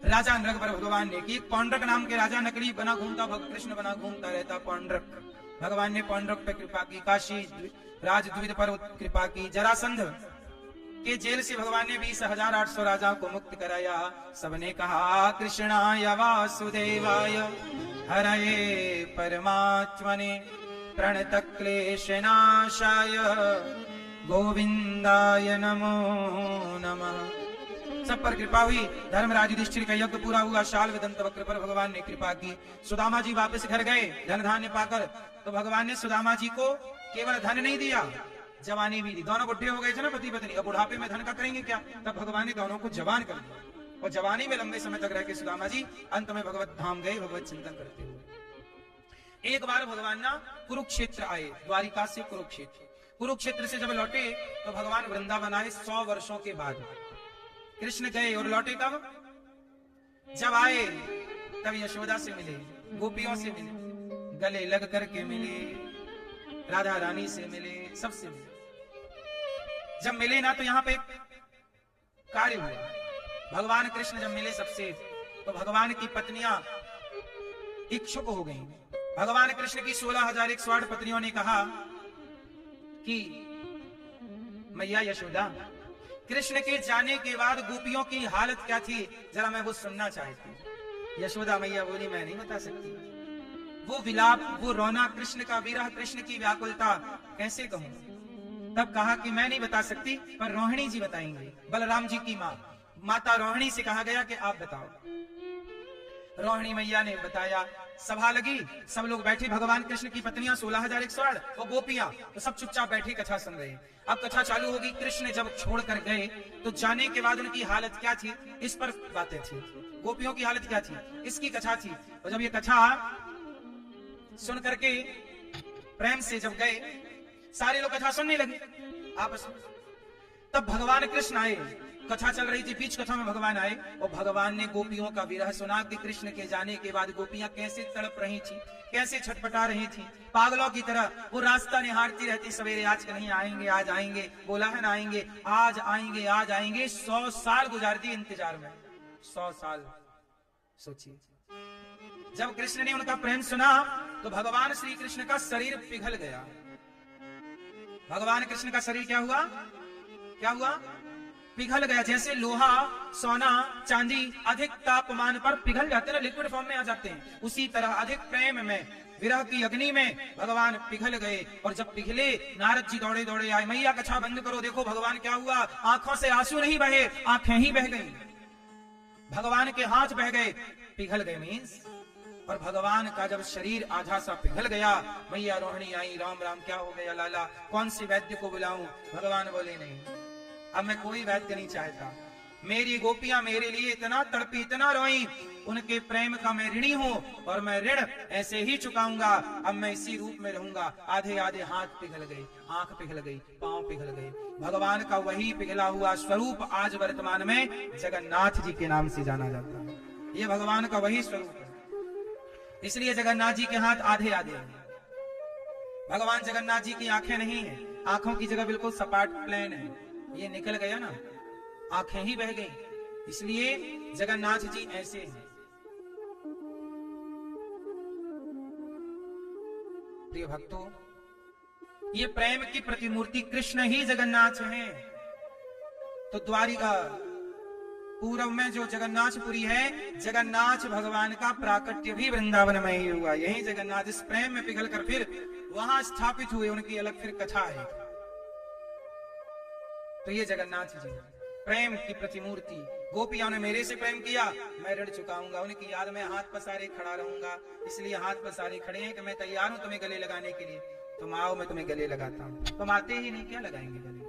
राजा नृगवर भगवान ने कि पौंड्रक नाम के राजा नकली बना घूमता, कृष्ण बना घूमता रहता पौंड्रक। भगवान ने पौंड्रक पर कृपा की, काशी राजद्विद पर कृपा की, जरासंध के जेल से भगवान ने 20,800 राजा को मुक्त कराया। सबने कहा कृष्णाय वासुदेवाय हरये परमात्मने प्रणत क्लेशनाशाय गोविंदाय नमो नमः। सब पर कृपा हुई। धर्मराज युधिष्ठिर का यज्ञ पूरा हुआ। शाल दंत वक्र पर भगवान ने कृपा की। सुदामा जी वापस घर गए धन धान्य पाकर। तो भगवान ने सुदामा जी को केवल धन नहीं दिया, जवानी भी दी। दोनों बुढ़े हो गए थे ना पति पत्नी, अब बुढ़ापे में धन का करेंगे क्या? तब भगवान ने दोनों को जवान कर दिया और जवानी में लंबे समय तक रह के सुदामा जी अंत में भगवत धाम गए, भगवत चिंतन करते हुए। एक बार भगवान ना कुरुक्षेत्र आए, द्वारिका से कुरुक्षेत्र। कुरुक्षेत्र से जब लौटे तो भगवान वृंदावन आए 100 वर्षों के बाद। कृष्ण गए और लौटे कब? जब आए तब यशोदा से मिले, गोपियों से मिले, गले लग करके मिले, राधा रानी से मिले, सबसे मिले। जब मिले ना तो यहाँ पे कार्य हुआ। भगवान कृष्ण जब मिले सबसे तो भगवान की पत्नियां इच्छुक हो गईं। भगवान कृष्ण की 16,108 पत्नियों ने कहा कि मैया यशोदा, कृष्ण के जाने के बाद गोपियों की हालत क्या थी, जरा मैं वो सुनना चाहती। यशोदा मैया बोली मैं नहीं बता सकती। वो विलाप, वो रोना, कृष्ण का विरह, कृष्ण की व्याकुलता कैसे कहूं? तब कहा कि मैं नहीं बता सकती, पर रोहिणी जी बताएंगे। बलराम जी की माँ माता रोहिणी से कहा गया कि आप बताओ। रोहिणी मैया ने बताया। सभा लगी, सब लोग बैठे, भगवान कृष्ण की पत्नियां 16,108 और गोपियां तो सब चुपचाप बैठी कथा सुन रहे। अब कथा चालू होगी। कृष्ण जब छोड़ कर गए तो जाने के बाद उनकी हालत क्या थी, इस पर बातें थी। गोपियों की हालत क्या थी, इसकी कथा थी। और जब ये कथा सुन करके प्रेम से जब गए, सारे लोग कथा सुनने लगे आपस में। तब भगवान कृष्ण आए, कथा चल रही थी, बीच कथा में भगवान आए और भगवान ने गोपियों का विरह सुना कि कृष्ण के जाने के बाद गोपियां कैसे तड़प रही थी, कैसे छटपटा रही थी, पागलों की तरह वो रास्ता निहारती रहती। सवेरे आज नहीं आएंगे, आज आएंगे, बोला है ना आएंगे, आज आएंगे, आज आएंगे। 100 साल गुजार दी इंतजार में, 100 साल। सोचिए, जब कृष्ण ने उनका प्रेम सुना तो भगवान श्री कृष्ण का शरीर पिघल गया। भगवान कृष्ण का शरीर क्या हुआ? क्या हुआ? पिघल गया। जैसे लोहा, सोना, चांदी अधिक तापमान पर पिघल जाते हैं ना, लिक्विड फॉर्म में आ जाते हैं, उसी तरह अधिक प्रेम में, विरह की अग्नि में भगवान पिघल गए। और जब पिघले, नारद जी दौड़े दौड़े आए, मैया कथा बंद करो, देखो भगवान क्या हुआ। आंखों से आंसू नहीं बहे, आंखें ही बह गई, भगवान के हाथ बह गए, पिघल गए मीन्स। और भगवान का जब शरीर आधा सा पिघल गया, मैया रोहिणी आई, राम राम क्या हो गया लाला, कौन सी वैद्य को बुलाऊं? भगवान बोले नहीं, अब मैं कोई वैद्य नहीं चाहता। मेरी गोपियां मेरे लिए इतना तड़पी, इतना रोई, उनके प्रेम का मैं ऋणी हूं और मैं ऋण ऐसे ही चुकाऊंगा। अब मैं इसी रूप में रहूंगा। आधे आधे हाथ पिघल गए, आंख पिघल गई, पांव पिघल गए। भगवान का वही पिघला हुआ स्वरूप आज वर्तमान में जगन्नाथ जी के नाम से जाना जाता है। ये भगवान का वही स्वरूप है, इसलिए जगन्नाथ जी के हाथ आधे आधे हैं। भगवान जगन्नाथ जी की आंखें नहीं है, आंखों की जगह बिल्कुल सपाट प्लेन है। ये निकल गया ना, आंखें ही बह गई, इसलिए जगन्नाथ जी ऐसे हैं। प्रिय भक्तों, ये प्रेम की प्रतिमूर्ति कृष्ण ही जगन्नाथ हैं। तो द्वारिका पूर्व में जो जगन्नाथपुरी है, जगन्नाथ भगवान का प्राकट्य भी वृंदावन में ही हुआ। यही जगन्नाथ इस प्रेम में पिघलकर फिर वहां स्थापित हुए, उनकी अलग फिर कथा है। तो ये जगन्नाथ जी प्रेम की प्रतिमूर्ति। गोपियों ने मेरे से प्रेम किया, मैं ऋण चुकाऊंगा। उनकी याद में हाथ पसारे खड़ा रहूंगा, इसलिए हाथ पसारे खड़े हैं कि मैं तैयार हूं तुम्हें गले लगाने के लिए। तुम आओ, मैं तुम्हें गले लगाता हूं। तुम आते ही नहीं, क्या लगाएंगे गले?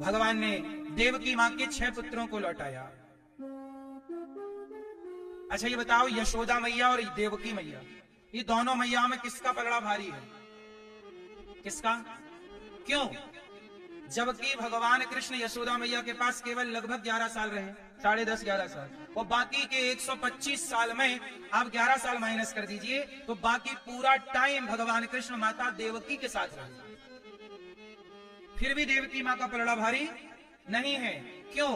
भगवान ने देवकी मां के 6 पुत्रों को लौटाया। अच्छा ये बताओ, यशोदा मैया और देवकी मैया, ये दोनों मैया में किसका पलड़ा भारी है? किसका? क्यों? जबकि भगवान कृष्ण यशोदा मैया के पास केवल लगभग 11 साल रहे, 10.5 11 साल, और बाकी के 125 साल में आप 11 साल माइनस कर दीजिए, तो बाकी पूरा टाइम भगवान कृष्ण माता देवकी के साथ रहे। फिर भी देवकी माँ का पलड़ा भारी नहीं है। क्यों?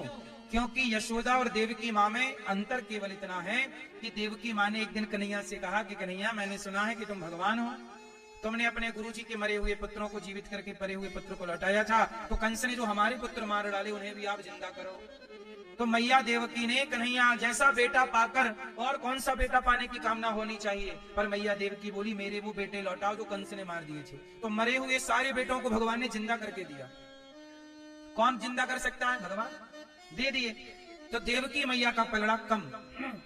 क्योंकि यशोदा और देवकी माँ में अंतर केवल इतना है कि देवकी माँ ने एक दिन कन्हैया से कहा कि कन्हैया, मैंने सुना है कि तुम भगवान हो, तुमने अपने गुरुजी के मरे हुए पुत्रों को जीवित करके परे हुए पुत्र को लौटाया था, तो कंस ने जो हमारे पुत्र मार डाले उन्हें भी आप जिंदा करो। तो मैया देवकी ने कन्हैया जैसा बेटा पाकर और कौन सा बेटा पाने की कामना होनी चाहिए, पर मैया देवकी बोली मेरे वो बेटे लौटाओ जो कंस ने मार दिए थे। तो मरे हुए सारे बेटों को भगवान ने जिंदा करके दिया। कौन जिंदा कर सकता है? भगवान दे दिए। तो देवकी मैया का पलड़ा कम।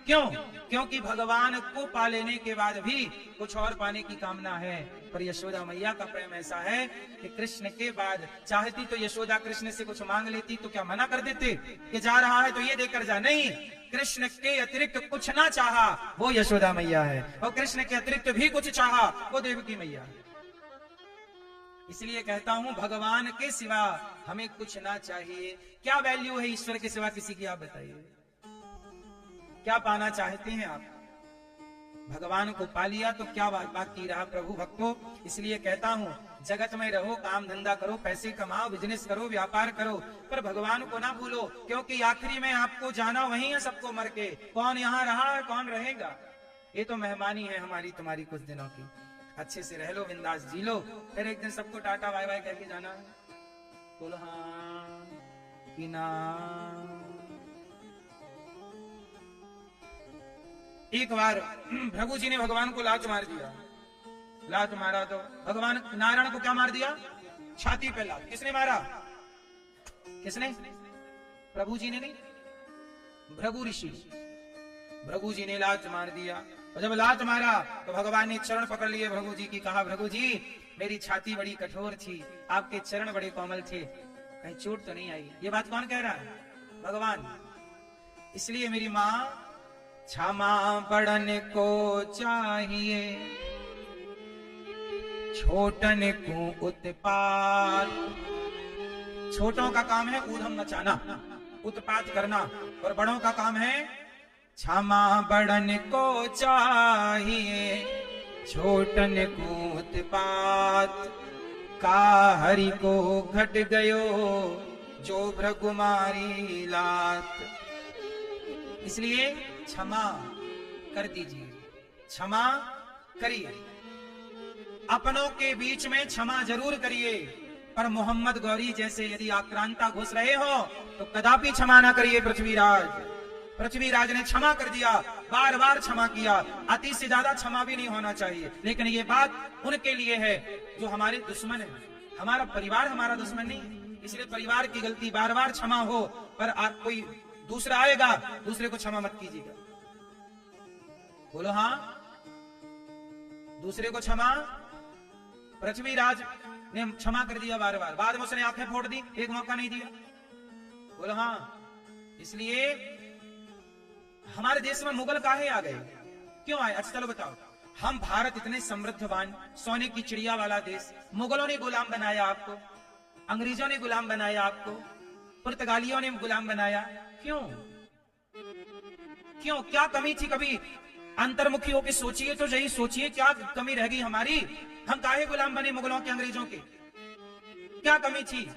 क्यों? क्योंकि भगवान को पा लेने के बाद भी कुछ और पाने की कामना है। पर यशोदा मैया का प्रेम ऐसा है कि कृष्ण के बाद चाहती तो यशोदा कृष्ण से कुछ मांग लेती, तो क्या मना कर देते कि जा रहा है तो ये देकर जा? नहीं, कृष्ण के अतिरिक्त कुछ ना चाहा वो यशोदा मैया है, और कृष्ण के अतिरिक्त भी कुछ चाहा वो देवकी मैया है। इसलिए कहता हूं, भगवान के सिवा हमें कुछ ना चाहिए। क्या वैल्यू है ईश्वर के सिवा किसी की? आप बताइए, क्या पाना चाहते हैं आप? भगवान को पा लिया तो क्या बाकी रहा प्रभु भक्तों? इसलिए कहता हूं, जगत में रहो, काम धंधा करो, पैसे कमाओ, बिजनेस करो, व्यापार करो, पर भगवान को ना भूलो, क्योंकि आखिरी में आपको जाना वही है सबको मर के। कौन यहाँ रहा है, कौन रहेगा? ये तो मेहमानी है हमारी तुम्हारी कुछ दिनों की। अच्छे से रह लो, बिंदास जी लो, फिर एक दिन सबको टाटा बाय बाय कह के जाना है। बोलो हाँ कि ना। एक बार भृगु जी ने भगवान को लात मार दिया। लात मारा तो भगवान नारायण को क्या मार दिया? छाती पे लात। किसने मारा? किसने? प्रभु जी ने नहीं, भृगु ऋषि। भृगु जी ने लात मार दिया, और जब लात मारा तो भगवान ने चरण पकड़ लिए भृगु जी की। कहा भृगु जी, मेरी छाती बड़ी कठोर थी, आपके चरण बड़े कोमल थे, कहीं चोट तो नहीं आई? ये बात कौन कह रहा है? भगवान। इसलिए मेरी माँ, क्षमा बड़न को चाहिए, छोटन को उत्पात। छोटों का काम है ऊधम मचाना, उत्पात करना, और बड़ों का काम है क्षमा बड़न को चाहिए, छोटन को उत्पात। का हरि को घट गयो जो भृगुमारी लात। इसलिए क्षमा कर दीजिए, क्षमा करिए। अपनों के बीच में क्षमा जरूर करिए, पर मोहम्मद गौरी जैसे यदि आक्रांता घुस रहे हो तो कदापि क्षमा ना करिए। पृथ्वीराज, पृथ्वीराज ने क्षमा कर दिया, बार बार क्षमा किया। अति से ज्यादा क्षमा भी नहीं होना चाहिए, लेकिन ये बात उनके लिए है जो हमारे दुश्मन है। हमारा परिवार हमारा दुश्मन नहीं, इसलिए परिवार की गलती बार बार क्षमा हो, पर आप कोई दूसरा आएगा, दूसरे को क्षमा मत कीजिएगा। बोलो हाँ। दूसरे को क्षमा, पृथ्वीराज ने क्षमा कर दिया बार बार, बाद में उसने आंखें फोड़ दी, एक मौका नहीं दिया। बोलो हाँ। इसलिए हमारे देश में मुगल काहे आ गए, क्यों आए? अच्छा चलो बताओ। हम भारत इतने समृद्धवान, सोने की चिड़िया वाला देश, मुगलों ने गुलाम बनाया आपको, अंग्रेजों ने गुलाम बनाया आपको, पुर्तगालियों ने गुलाम बनाया, क्यों? क्यों? क्या कमी थी? कभी अंतर्मुखी होकर सोचिए तो यही सोचिए, क्या कमी रह गई हमारी? हम काहे गुलाम बने मुगलों के, अंग्रेजों के? क्या कमी थी?